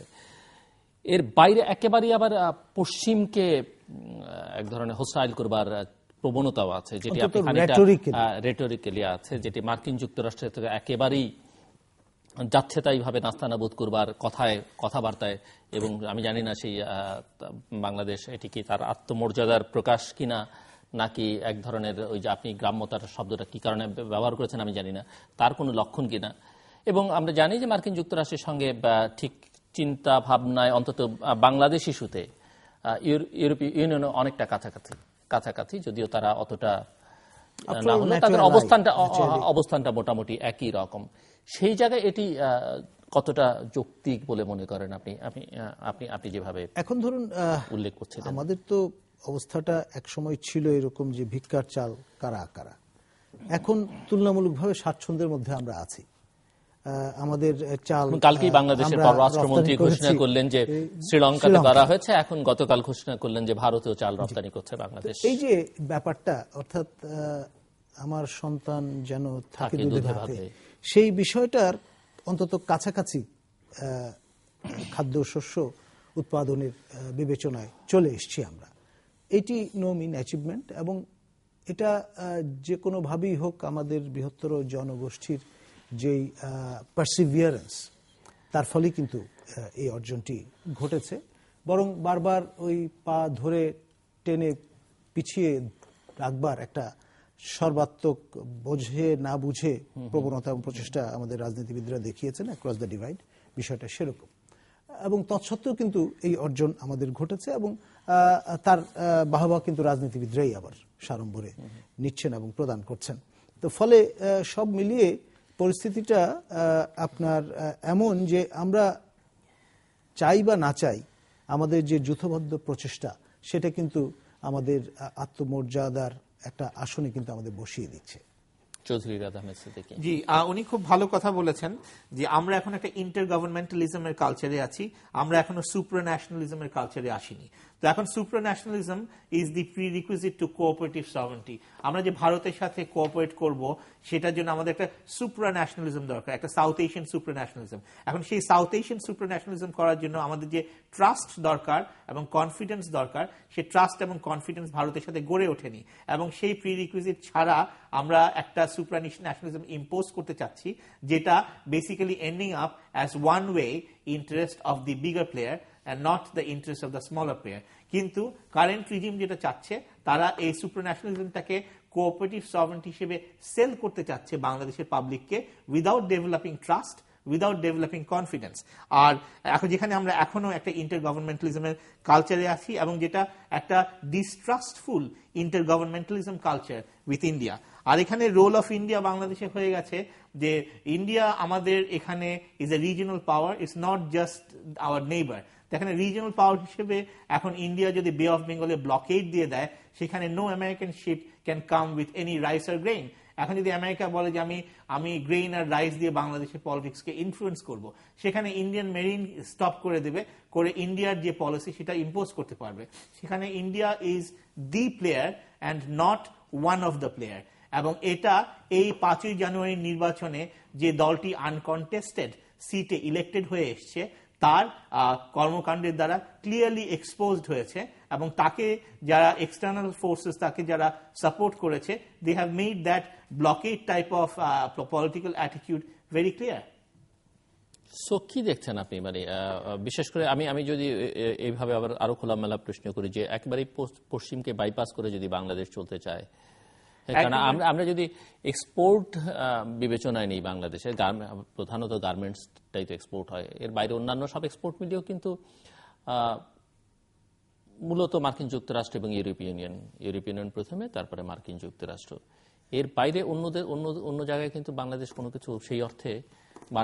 এর বাইরে একেবারেই আবার পশ্চিমকে এক ধরনের হোস্টাইল করবার প্রবণতাও আছে, যেটি আপনি খানিকটা রেটরিক্যালি আছে, যেটি মার্কিন যুক্তরাষ্ট্রের থেকে একেবারেই যাচ্ছে তাই ভাবে নাস্তানাবুদ করবার কথাবার্তায়। এবং আমি জানি না সেই বাংলাদেশ এটি কি তার আত্মমর্যাদার প্রকাশ কিনা, নাকি এক ধরনের ওই যে আপনি গ্রাম্যতার শব্দটা কি কারণে ব্যবহার করেছেন আমি জানি না, তার কোনো লক্ষণ কিনা। এবং আমরা জানি যে মার্কিন যুক্তরাষ্ট্রের সঙ্গে ঠিক চিন্তা ভাবনায় অন্তত বাংলাদেশ ইস্যুতে ইউরোপীয় ইউনিয়নও অনেকটা কাছাকাছি, যদিও তারা অতটা না হলে তাদের অবস্থানটা মোটামুটি একই রকম। সেই জায়গায় এটি কতটা যৌক্তিক বলে মনে করেন আপনি আপনি আপনি যেভাবে এখন ধরুন উল্লেখ করছেন? আমাদের তো অবস্থাটা এক সময় ছিল এরকম যে ভিক্ষার চাল কারা কারা, এখন তুলনামূলকভাবে স্বাচ্ছন্দ্যের মধ্যে আমরা আছি। আমাদের চাল কালকেই বাংলাদেশের পররাষ্ট্রমন্ত্রী ঘোষণা করলেন যে শ্রীলঙ্কাতে করা হয়েছে, এখন গতকাল ঘোষণা করলেন যে ভারতেও চাল রপ্তানি করছে বাংলাদেশ। এই যে ব্যাপারটা, অর্থাৎ আমার সন্তান যেন থাকে দুধে ভাতে, সেই বিষয়টার অন্তত কাছাকাছি খাদ্যশস্য উৎপাদনের বিবেচনায় চলে এসেছি আমরা। এটি নো মিন অ্যাচিভমেন্ট, এবং এটা যে কোনোভাবেই হোক আমাদের বৃহত্তর জনগোষ্ঠীর যেই পারসিভিয়ারেন্স, তার ফলে কিন্তু এই অর্জনটি ঘটেছে। বরং বারবার ওই পা ধরে টেনে পিছিয়ে রাখবার একটা সর্বাত্মক বোঝে না বুঝে প্রবণতা এবং প্রচেষ্টা আমাদের রাজনীতিবিদরা দেখিয়েছেন অ্যাক্রস দ্য ডিভাইড, বিষয়টা সেরকম। এবং তৎসত্ত্বেও কিন্তু এই অর্জন আমাদের ঘটেছে, এবং তার বাহবা কিন্তু রাজনীতিবিদরাই আবার সাড়ম্বরে নিচ্ছেন এবং প্রদান করছেন। তো ফলে সব মিলিয়ে পরিস্থিতিটা আপনার এমন যে আমরা চাই বা না চাই, আমাদের যে যূথবদ্ধ প্রচেষ্টা সেটা কিন্তু আমাদের আত্মমর্যাদার একটা আসনে কিন্তু আমাদের বসিয়ে দিচ্ছে। চৌধুরী রাধা আহমেদ সিদ্দিকী জি, উনি খুব ভালো কথা বলেছেন যে আমরা এখন একটা ইন্টার গভর্নমেন্টালিজমের কালচারে আছি, আমরা এখনো সুপ্রান্যাশনালিজমের কালচারে আসিনি। তো এখন supranationalism is the prerequisite to cooperative sovereignty. আমরা যে ভারতের সাথে কোঅপারেট করব সেটার জন্য আমাদের একটা সুপ্রান্যাশনালিজম দরকার, একটা সাউথ এশিয়ান সুপ্রান্যাশনালিজম। এখন সেই সাউথ এশিয়ান সুপ্রান্যাশনালিজম করার জন্য আমাদের যে ট্রাস্ট দরকার এবং কনফিডেন্স দরকার, সেই ট্রাস্ট এবং কনফিডেন্স ভারতের সাথে গড়ে ওঠেনি, এবং সেই প্রিরিকুইজিট ছাড়া আমরা একটা সুপ্রান্যাশনালিজম ইম্পোজ করতে চাচ্ছি, যেটা basically ending up as one way interest of the bigger player and not the interest of the smaller player. কিন্তু কারেন্ট রিজিম যেটা চাচ্ছে, তারা এই সুপ্রান্যাশনালিজমটাকে কোঅপারেটিভ সভারেন্টি হিসেবে সেল করতে চাচ্ছে বাংলাদেশের পাবলিককে, without developing trust, without developing confidence. আর এখন যেখানে আমরা এখনো একটা ইন্টার গভর্নমেন্টালিজমের কালচারে আছি, এবং যেটা একটা ডিস্ট্রাস্টফুল ইন্টার গভর্নমেন্টালিজম কালচার উইথ ইন্ডিয়া। আর এখানে রোল অফ ইন্ডিয়া বাংলাদেশে হয়ে গেছে যে ইন্ডিয়া আমাদের এখানে is a regional power, it's not just hour neighbour. এখানে রিজিওনাল পাওয়ার হিসেবে এখন ইন্ডিয়া যদি বে অফ বেঙ্গলে ব্লকেড দিয়ে দেয়, সেখানে no American ship can come with any rice আর গ্রেইন। এখন যদি আমেরিকা বলে যে আমি গ্রেইন আর রাইস দিয়ে বাংলাদেশের পলিটিক্সকে ইনফ্লুয়েন্স করব, সেখানে ইন্ডিয়ান মেরিন স্টপ করে দেবে, করে ইন্ডিয়ার যে পলিসি সেটা ইম্পোজ করতে পারবে। সেখানে India is the player and not one of the player. এবং এটা এই 5ই জানুয়ারি নির্বাচনে যে দলটি আনকন্টেস্টেড সিটে ইলেক্টেড হয়ে এসছে, তার কর্মকাণ্ডের দ্বারা ক্লিয়ারলি এক্সপোজড হয়েছে, এবং তাকে যারা এক্সটার্নাল ফোর্সেস তাকে যারা সাপোর্ট করেছে, they have made that blockade type of political attitude very clear. So কি দেখছেন আপনি, মানে বিশেষ করে আমি যদি এইভাবে আবার আরো খোলামেলা প্রশ্ন করি যে একেবারে পশ্চিমকে বাইপাস করে যদি বাংলাদেশ চলতে চায়, কারণ আমরা যদি এক্সপোর্ট বিবেচনায় নেই, বাংলাদেশের প্রধানত গার্মেন্টসটাই তো এক্সপোর্ট হয়, এর বাইরে অন্যান্য সব এক্সপোর্ট মিলিয়েও কিন্তু মূলত মার্কিন যুক্তরাষ্ট্র এবং ইউরোপীয় ইউনিয়ন প্রথমে, তারপরে মার্কিন যুক্তরাষ্ট্র। এর বাইরে অন্য জায়গায় কিন্তু বাংলাদেশ কোনো কিছু সেই অর্থে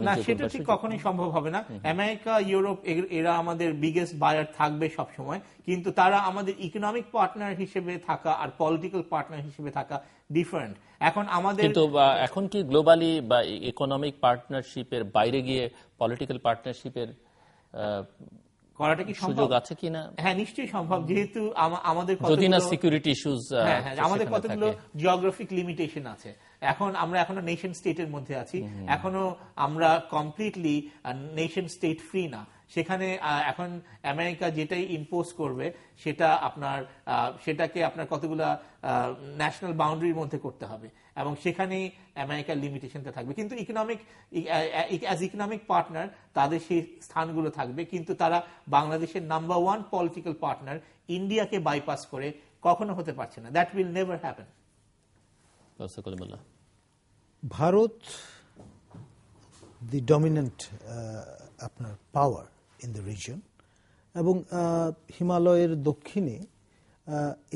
না, সেটা ঠিক কখনোই সম্ভব হবে না। আমেরিকা, ইউরোপ এরা আমাদের বিগেস্ট বায়ার থাকবে সব সময়, কিন্তু তারা আমাদের ইকোনমিক পার্টনার হিসেবে থাকা আর পলিটিক্যাল পার্টনার হিসেবে থাকা ডিফারেন্ট। এখন আমাদের কিন্তু এখন কি গ্লোবালি বা ইকোনমিক পার্টনারশিপের বাইরে গিয়ে পলিটিক্যাল পার্টনারশিপের করাটা কি সম্ভব? সুযোগ আছে কিনা? হ্যাঁ, নিশ্চয়ই সম্ভব, যেহেতু আমাদের যদি না কতগুলো সিকিউরিটি ইস্যুস, আমাদের কতগুলো জিওগ্রাফিক লিমিটেশন আছে। আমরা এখনো নেশন স্টেটের মধ্যে আছি, এখনো আমরা কমপ্লিটলি নেশন স্টেট ফ্রি না। সেখানে এখন আমেরিকা যেটাই ইম্পোজ করবে সেটাকে আপনার কতগুলা ন্যাশনাল বাউন্ডারির মধ্যে করতে হবে, এবং সেখানেই আমেরিকার লিমিটেশনটা থাকবে। কিন্তু ইকোনমিক পার্টনার তাদের সেই স্থানগুলো থাকবে, কিন্তু তারা বাংলাদেশের নাম্বার 1 পলিটিক্যাল পার্টনার ইন্ডিয়াকে বাইপাস করে কখনো হতে পারছে না। That will never happen. Bharat the dominant আপনার পাওয়ার ইন দ্য রিজন, এবং হিমালয়ের দক্ষিণে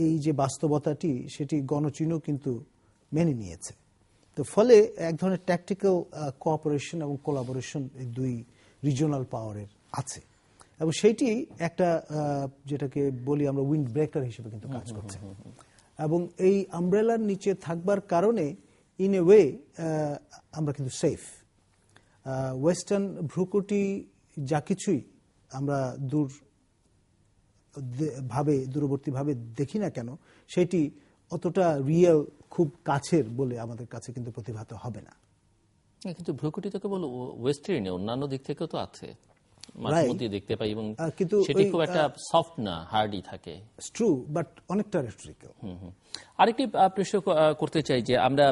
এই যে বাস্তবতাটি সেটি গণচীনও কিন্তু মেনে নিয়েছে। তো ফলে এক ধরনের ট্যাকটিক্যাল কোঅপারেশন এবং কোলাবোরেশন এই দুই রিজিওনাল পাওয়ারের আছে, এবং সেইটি একটা যেটাকে বলি আমরা উইন্ড ব্রেকার হিসেবে কিন্তু কাজ করছে। এবং এই আমব্রেলার নিচে থাকবার কারণে ইন এ ওয়ে আমরা কিন্তু সেফ। ওয়েস্টার্ন ভ্রুকুটি যা কিছুই আমরা দূরবর্তী ভাবে দেখি না কেন, সেটি অতটা রিয়েল, খুব কাছের বলে আমাদের কাছে কিন্তু প্রতিভাত হবে না। কিন্তু ভ্রুকুটি তো কেবল ওয়েস্টার্নে, অন্যান্য দিক থেকেও তো আছে, মাঝে মধ্যে দেখতে পাই, এবং সেটি খুব একটা সফট না, হার্ডই থাকে। ট্রু, বাট অনেকটা রেটরিক্যাল। আরেকটি প্রশ্ন করতে চাই যে আমরা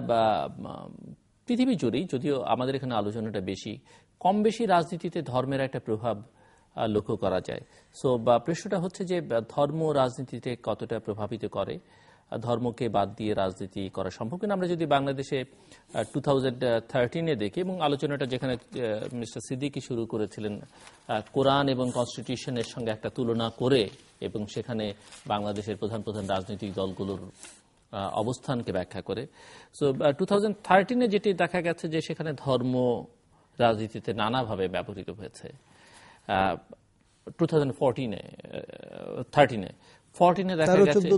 পৃথিবী জুড়েই, যদিও আমাদের এখানে আলোচনাটা বেশি, কম বেশি রাজনীতিতে ধর্মের একটা প্রভাব লক্ষ্য করা যায়। সো প্রশ্নটা হচ্ছে যে ধর্ম রাজনীতিতে কতটা প্রভাবিত করে, ধর্মকে বাদ দিয়ে রাজনীতি করা সম্ভব কিনা। আমরা যদি বাংলাদেশে 2013-এ দেখি, এবং আলোচনাটা যেখানে মিস্টার সিদ্দিকী শুরু করেছিলেন কোরআন এবং কনস্টিটিউশনের সঙ্গে একটা তুলনা করে, এবং সেখানে বাংলাদেশের প্রধান প্রধান রাজনৈতিক দলগুলোর অবস্থানকে ব্যাখ্যা করে। সো 2013-এ যেটি দেখা গেছে যে সেখানে ধর্ম রাজনীতিতে নানাভাবে ব্যবহৃত হয়েছে। 2013-এ দেখা গেছে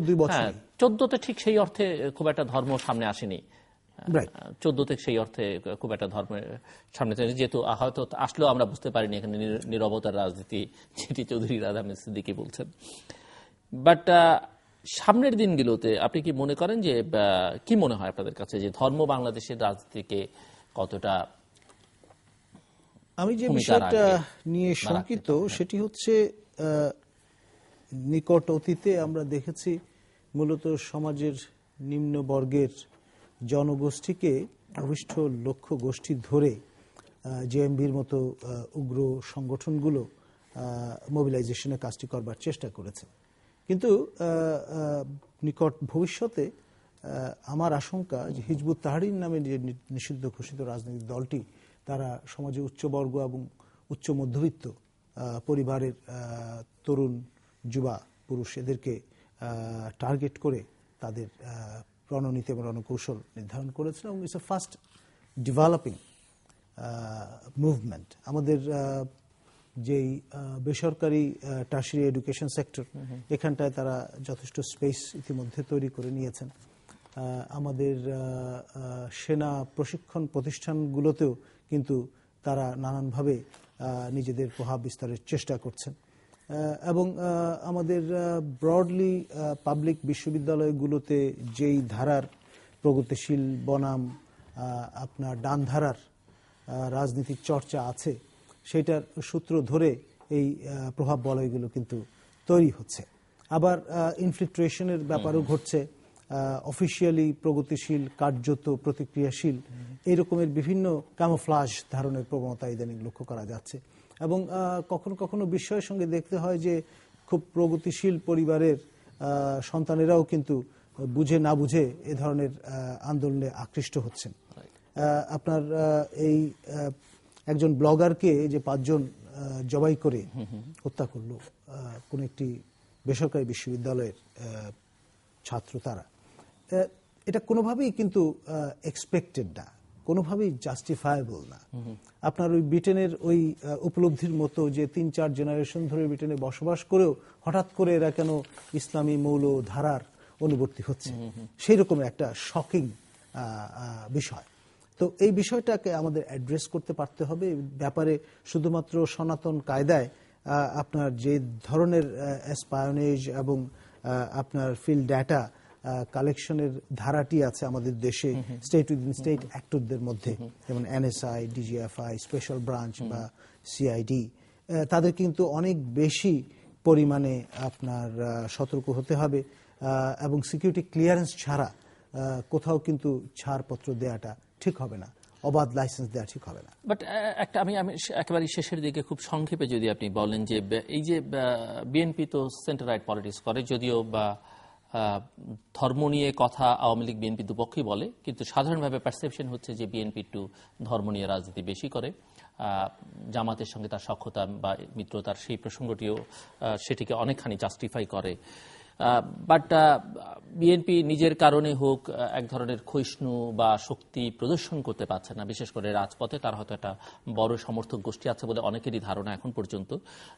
14তে ঠিক সেই অর্থে খুব একটা ধর্ম সামনে আসেনি। 14তে সেই অর্থে খুব একটা ধর্মের সামনে, যেহেতু হয়তো আসলেও আমরা বুঝতে পারিনি, এখানে নীরবতার রাজনীতি, যেটি চৌধুরী রাধা সিদ্দিকী বলছেন। বাট সামনের দিনগুলোতে আপনি কি মনে করেন যে, কি মনে হয় আপনাদের কাছে যে ধর্ম বাংলাদেশের রাজনীতিকে কতটা? আমি যে বিষয়টা নিয়ে শঙ্কিত সেটি হচ্ছে, নিকট অতীতে আমরা দেখেছি মূলত সমাজের নিম্ন বর্গের জনগোষ্ঠীকে অভিষ্ট লক্ষ্য গোষ্ঠী ধরে জেএমবির মতো উগ্র সংগঠনগুলো মোবিলাইজেশনে কাজটি করবার চেষ্টা করেছে। কিন্তু নিকট ভবিষ্যতে আমার আশঙ্কা যে হিজবুত তাহরির নামে যে নিষিদ্ধ ঘোষিত রাজনৈতিক দলটি, তারা সমাজে উচ্চবর্গ এবং উচ্চ মধ্যবিত্ত পরিবারের তরুণ যুবা পুরুষ এদেরকে টার্গেট করে তাদের রণনীতি এবং রণকৌশল নির্ধারণ করেছেন, এবং it's a fast developing movement. আমাদের যেই বেসরকারি টার্সিয়ারি এডুকেশন সেক্টর, এখানটায় তারা যথেষ্ট স্পেস ইতিমধ্যে তৈরি করে নিয়েছেন। আমাদের সেনা প্রশিক্ষণ প্রতিষ্ঠানগুলোতেও কিন্তু তারা নানানভাবে নিজেদের প্রভাব বিস্তারের চেষ্টা করছেন, এবং আমাদের ব্রডলি পাবলিক বিশ্ববিদ্যালয়গুলোতে যেই ধারার প্রগতিশীল বনাম আপনার ডান ধারার রাজনীতির চর্চা আছে, সেইটার সূত্র ধরে এই প্রভাব বলয়গুলো কিন্তু তৈরি হচ্ছে। আবার ইনফিল্ট্রেশনের ব্যাপারও ঘটছে। অফিসিয়ালি প্রগতিশীল, কার্যত প্রতিক্রিয়াশীল, এই রকমের বিভিন্ন ক্যামোফ্লাজ ধারণের প্রবণতা ইদানিং লক্ষ্য করা যাচ্ছে। এবং কখনো কখনো বিস্ময়ের সঙ্গে দেখতে হয় যে খুব প্রগতিশীল পরিবারের সন্তানেরাও কিন্তু বুঝে না বুঝে এ ধরনের আন্দোলনে আকৃষ্ট হচ্ছেন। আপনার এই একজন ব্লগারকে যে 5 জন জবাই করে হত্যা করলো কোন একটি বেসরকারি বিশ্ববিদ্যালয়ের ছাত্র, তারা এটা কোনোভাবেই কিন্তু এক্সপেক্টেড না, কোনোভাবেই জাস্টিফায়েবল না। আপনার ওই ব্রিটেনের ওই উপলব্ধির মতো যে 3-4 জেনারেশন ধরে ব্রিটেনে বসবাস করেও হঠাৎ করে এরা কেন ইসলামী মৌল ধারার অনুবর্তী হচ্ছে, সেই রকমের একটা শকিং বিষয়। তো এই বিষয়টাকে আমাদের অ্যাড্রেস করতে পারতে হবে। ব্যাপারে শুধুমাত্র সনাতন কায়দায় আপনার যে ধরনের স্পায়োনেজ এবং আপনার ফিল্ড ডাটা কালেকশনের ধারাটি আছে আমাদের দেশে স্টেট উইদিন স্টেট অ্যাক্টরদের মধ্যে, যেমন এনএসআই, ডিজিএফআই, স্পেশাল ব্রাঞ্চ বা সিআইডি, তাদের কিন্তু অনেক বেশি পরিমাণে আপনার সতর্ক হতে হবে এবং সিকিউরিটি ক্লিয়ারেন্স ছাড়া কোথাও কিন্তু ছাড়পত্র দেওয়াটা ঠিক হবে না, অবাধ লাইসেন্স দেওয়া ঠিক হবে না। বাট একটা আমি একেবারে শেষের দিকে খুব সংক্ষেপে যদি আপনি বলেন যে এই যে বিএনপি তো সেন্টার রাইট পলিটিক্স করে, যদিও বা ধর্ম নিয়ে কথা আওয়ামী লীগ বিএনপি দুপক্ষই বলে, কিন্তু সাধারণভাবে পারসেপশন হচ্ছে যে বিএনপি একটু ধর্ম নিয়ে রাজনীতি বেশি করে। জামাতের সঙ্গে তার সখ্যতা বা মিত্রতার সেই প্রসঙ্গটিও সেটিকে অনেকখানি জাস্টিফাই করে। বাট বিএনপি নিজের কারণে হোক এক ধরনের ক্ষয়িষ্ণু বা শক্তি প্রদর্শন করতে পারছে না, বিশেষ করে রাজপথে। তার হয়তো একটা বড় সমর্থক গোষ্ঠী আছে বলে অনেকেরই ধারণা এখন পর্যন্ত,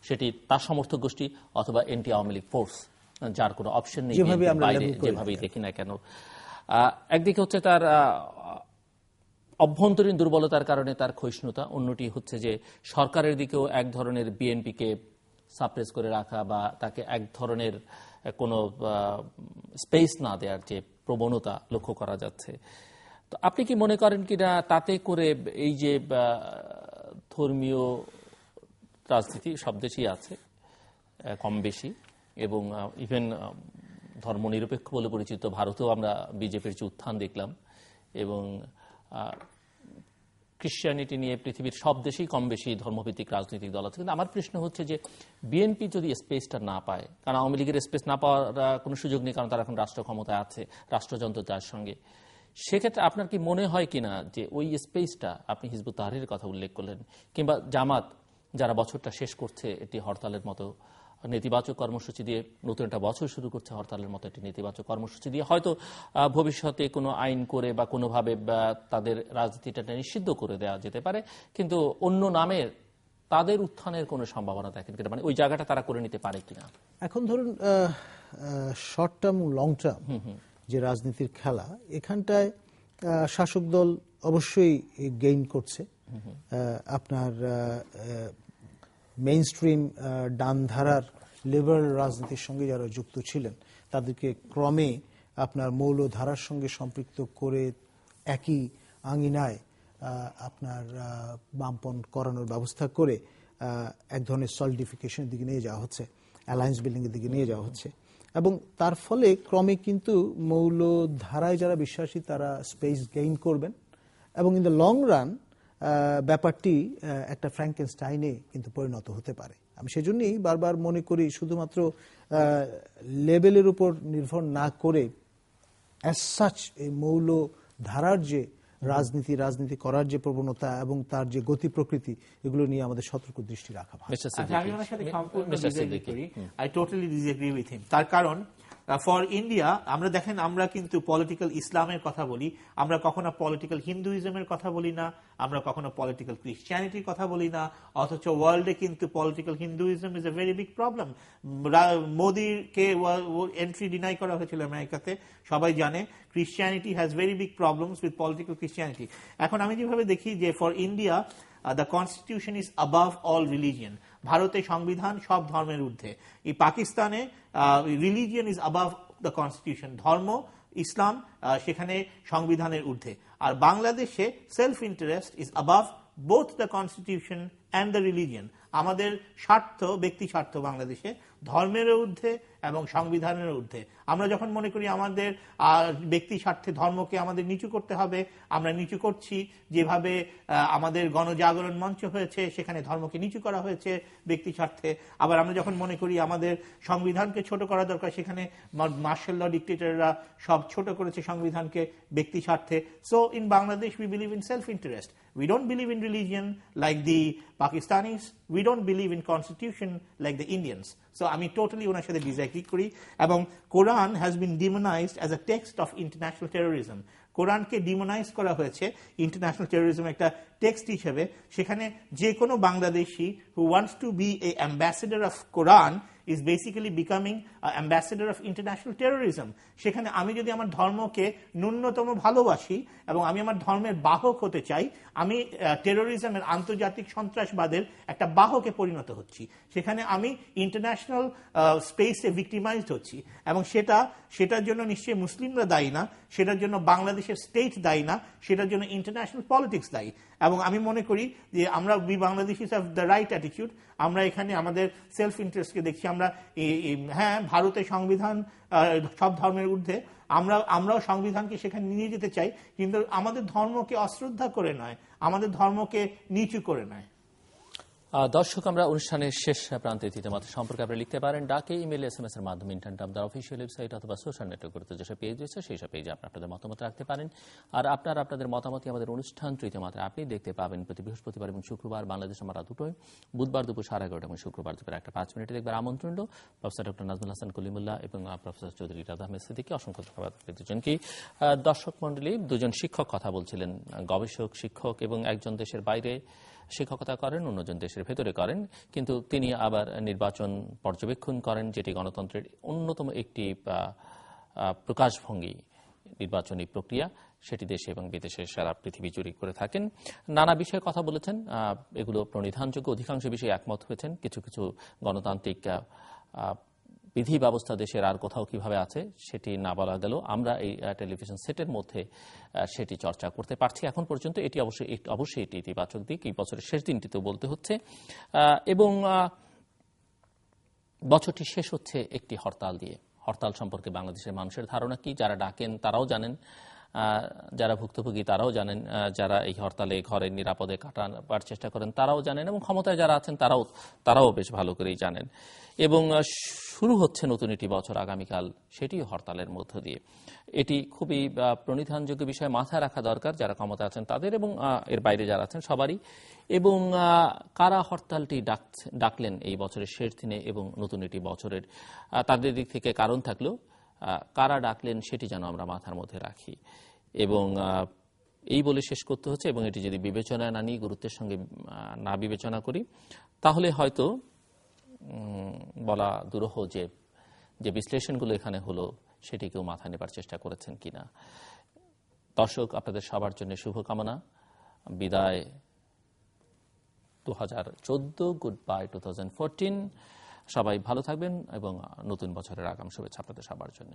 সেটি তার সমর্থক গোষ্ঠী অথবা এন্টি আওয়ামী লীগ ফোর্স, যার কোনো অপশন নেই বাইরে, যেভাবেই দেখি না কেন। একদিকে হচ্ছে তার অভ্যন্তরীণ দুর্বলতার কারণে তার ক্ষয়িষ্ণুতা, অন্যটি হচ্ছে যে সরকারের দিকেও এক ধরনের বিএনপিকে সাপ্রেস করে রাখা বা তাকে এক ধরনের কোনো স্পেস না দেওয়ার যে প্রবণতা লক্ষ্য করা যাচ্ছে। তো আপনি কি মনে করেন কিনা তাতে করে এই যে ধর্মীয় রাজনীতি সব দেশেই আছে কম বেশি, এবং ইভেন ধর্মনিরপেক্ষ বলে পরিচিত ভারতেও আমরা বিজেপির যে উত্থান দেখলাম, এবং ক্রিশ্চিয়ানিটি নিয়ে পৃথিবীর সব দেশেই কম বেশি ধর্মভিত্তিক রাজনৈতিক দল আছে। কিন্তু আমার প্রশ্ন হচ্ছে যে বিএনপি যদি স্পেসটা না পায়, কারণ আওয়ামী লীগের স্পেস না পাওয়ার কোনো সুযোগ নেই, কারণ তারা এখন রাষ্ট্র ক্ষমতায় আছে, রাষ্ট্রযন্ত্র তার সঙ্গে, সেক্ষেত্রে আপনার কি মনে হয় কিনা যে ওই স্পেসটা, আপনি হিজবুত তাহরীরের কথা উল্লেখ করলেন, কিংবা জামাত যারা বছরটা শেষ করছে এটি হরতালের মতো নেতিবাচক কর্মসূচি দিয়ে, নতুন একটা বছর শুরু করছে হরতালের মতো একটি নেতিবাচক কর্মসূচি দিয়ে, হয়তো ভবিষ্যতে কোনো আইন করে বা কোনোভাবে তাদের রাজনীতিটা নিষিদ্ধ করে দেওয়া যেতে পারে, কিন্তু অন্য নামে তাদের উত্থানের কোনো সম্ভাবনা দেখেন কিনা, মানে ওই জায়গাটা তারা করে নিতে পারে কিনা? এখন ধরুন শর্ট টার্ম লং টার্ম যে রাজনীতির খেলা, এখানটায় শাসক দল অবশ্যই গেইন করছে। আপনার মেইন স্ট্রিম ডান ধারার লিবারেল রাজনীতির সঙ্গে যারা যুক্ত ছিলেন তাদেরকে ক্রমে আপনার মৌল ধারার সঙ্গে সম্পৃক্ত করে একই আঙিনায় আপনার বামপন করানোর ব্যবস্থা করে এক ধরনের সলিডিফিকেশনের দিকে নিয়ে যাওয়া হচ্ছে, অ্যালায়েন্স বিল্ডিং এর দিকে নিয়ে যাওয়া হচ্ছে, এবং তার ফলে ক্রমে কিন্তু মৌল ধারায় যারা বিশ্বাসী তারা স্পেস গেইন করবেন, এবং ইন দ্য লং রান ব্যাপারটি একটা ফ্র্যাঙ্কেনস্টাইনে কিন্তু পরিণত হতে পারে। আমি সেজন্যই বারবার মনে করি শুধুমাত্র লেভেলের উপর নির্ভর না করে অ্যাজ সাচ এই মৌল ধারার যে রাজনীতি করার যে প্রবণতা এবং তার যে গতি প্রকৃতি, এগুলো নিয়ে আমাদের সতর্ক দৃষ্টি রাখা ভালো। আমি ওনার সাথে সম্পূর্ণ ডিসএগ্রি করি। I totally disagree with him. তার কারণ ফর ইন্ডিয়া, আমরা দেখেন আমরা কিন্তু পলিটিক্যাল ইসলামের কথা বলি, আমরা কখনো পলিটিক্যাল হিন্দুইজমের কথা বলি না, আমরা কখনো পলিটিক্যাল ক্রিশ্চিয়ানিটির কথা বলি না, অথচ ওয়ার্ল্ডে কিন্তু political Hinduism is a very big problem. মোদিকে এন্ট্রি ডিনাই করা হয়েছিল আমেরিকাতে, সবাই জানে। Christianity has very big problems with political Christianity. এখন আমি যেভাবে দেখি যে for India the constitution is above all religion. ভারতে সংবিধান সব ধর্মের ঊর্ধ্বে। এই পাকিস্তানে religion is above the constitution, ধর্ম ইসলাম সেখানে সংবিধানের ঊর্ধ্বে। আর বাংলাদেশে self interest is above both the constitution and the religion. আমাদের স্বার্থ, ব্যক্তি স্বার্থ বাংলাদেশে ধর্মের ঊর্ধ্বে এবং সংবিধানের ঊর্ধ্বে। আমরা যখন মনে করি আমাদের ব্যক্তি স্বার্থে ধর্মকে আমাদের নিচু করতে হবে, আমরা নিচু করছি। যেভাবে আমাদের গণজাগরণ মঞ্চ হয়েছে সেখানে ধর্মকে নিচু করা হয়েছে ব্যক্তি স্বার্থে। আবার আমরা যখন মনে করি আমাদের সংবিধানকে ছোট করা দরকার, সেখানে মার্শাল ল ডিক্টেটররা সব ছোট করেছে সংবিধানকে ব্যক্তি স্বার্থে। So in Bangladesh we believe in self interest. We don't believe in religion like the Pakistanis. We don't believe in constitution like the Indians. So আমি টোটালি ওনার সাথে ডিসএগ্রি করি। এবং Quran has been demonised as a text of international terrorism. কোরআনকে ডিমোনাইজ করা হয়েছে ইন্টারন্যাশনাল টেরোরিজম একটা টেক্সট হিসেবে। সেখানে যে কোনো Bangladeshi who wants to be a ambassador of Quran is basically becoming ambassador of international terrorism. সেখানে আমি যদি আমার ধর্মকে ন্যূনতম ভালোবাসি এবং আমি আমার ধর্মের বাহক হতে চাই, আমি টেরোরিজমের, আন্তর্জাতিক সন্ত্রাসবাদের একটা বাহকে পরিণত হচ্ছি। সেখানে আমি ইন্টারন্যাশনাল স্পেসে ভিক্টিমাইজড হচ্ছি এবং সেটার জন্য নিশ্চয়ই মুসলিমরা দায়ী না, সেটার জন্য বাংলাদেশের স্টেট দায়ী না, সেটার জন্য ইন্টারন্যাশনাল পলিটিক্স দায়ী। এবং আমি মনে করি যে আমরা we বাংলাদেশিস have the right attitude. আমরা এখানে আমাদের সেলফ ইন্টারেস্টকে দেখছি। আমরা হ্যাঁ, ভারতের সংবিধান সব ধর্মের ঊর্ধ্বে, আমরাও সংবিধানকে সেখানে নিয়ে যেতে চাই, কিন্তু আমাদের ধর্মকে অশ্রদ্ধা করে নয়, আমাদের ধর্মকে নিচু করে নয়। দর্শক, আমরা অনুষ্ঠানের শেষ প্রান্তে তৃতীয়মাত্র সম্পর্কে আপনারা লিখতে পারেন ডাকে, ইমেল, SMS এর মাধ্যমে, ইন্টারনেট, আমাদের অফিসিয়াল ওয়েবসাইট অথবা সোশ্যাল নেটওয়ার্কগুলোতে যেসব পেজ রয়েছে সেই সব পেজে আপনাদের মতামত রাখতে পারেন। আর আপনাদের মতামতই আমাদের অনুষ্ঠান তৃতীয় মাত্রায় আপনি দেখতে পাবেন প্রতি বৃহস্পতিবার এবং শুক্রবার বাংলাদেশ আমরা দুটোই, বুধবার দুপুর 11:30 এবং শুক্রবার দুপুর 1:05 দেখবার আমন্ত্রণ রইল। প্রফেসর ডক্টর নাজমুল হাসান কলিমুল্লাহ এবং প্রফেসর চৌধুরী রাধা আহমেদ সিদ্দিকী, অসংখ্য ধন্যবাদ দুজনকেই। দর্শক মন্ডলী, দুজন শিক্ষক কথা বলছিলেন, গবেষক, শিক্ষক, এবং একজন দেশের বাইরে শিক্ষকতা করেন, অন্যজন দেশের ভেতরে করেন, কিন্তু তিনি আবার নির্বাচন পর্যবেক্ষণ করেন, যেটি গণতন্ত্রের অন্যতম একটি প্রকাশভঙ্গি। নির্বাচনী প্রক্রিয়া সেটি দেশে এবং বিদেশে সারা পৃথিবী জুড়ে করে থাকেন। নানা বিষয়ে কথা বলেছেন, এগুলো প্রণিধানযোগ্য, অধিকাংশ বিষয়ে একমত হয়েছেন। কিছু কিছু গণতান্ত্রিক বিধি ব্যবস্থা দেশের আর কোথাও কিভাবে আছে সেটি না বলা গেল, আমরা এই টেলিভিশন সেটের মধ্যে সেটি চর্চা করতে পারছি এখন পর্যন্ত। এটি অবশ্যই এটি ইতিবাচক দিক। এই বছরের শেষ দিনটিতেও বলতে হচ্ছে, এবং বছরটি শেষ হচ্ছে একটি হরতাল দিয়ে। হরতাল সম্পর্কে বাংলাদেশের মানুষের ধারণা কি? যারা ডাকেন তারাও জানেন, যারা ভুক্তভোগী তারাও জানেন, যারা এই হরতালে ঘরে নিরাপদে কাটাবার চেষ্টা করেন তারাও জানেন, এবং ক্ষমতায় যারা আছেন তারাও বেশ ভালো করেই জানেন। এবং শুরু হচ্ছে নতুন একটি বছর আগামীকাল, সেটিও হরতালের মধ্য দিয়ে। এটি খুবই প্রণিধানযোগ্য বিষয়, মাথায় রাখা দরকার যারা ক্ষমতা আছেন তাদের এবং এর বাইরে যারা আছেন সবারই। এবং কারা হরতালটি ডাকলেন এই বছরের শেষ দিনে এবং নতুন একটি বছরের, তাদের দিক থেকে কারণ থাকলেও কারা ডাকলেন সেটি যেন আমরা মাথার মধ্যে রাখি। এবং এই বলে শেষ করতে হচ্ছে, এবং এটি যদি বিবেচনায় না নিয়ে, গুরুত্বের সঙ্গে না বিবেচনা করি, তাহলে হয়তো বলা দুরূহ যে বিশ্লেষণগুলো এখানে হলো সেটি কেউ মাথায় নেবার চেষ্টা করেছেন কিনা। দর্শক, আপনাদের সবার জন্য শুভকামনা। বিদায় 2014, গুড বাই 2014। সবাই ভালো থাকবেন এবং নতুন বছরের আগাম শুভেচ্ছা আপনাদের সবার জন্য।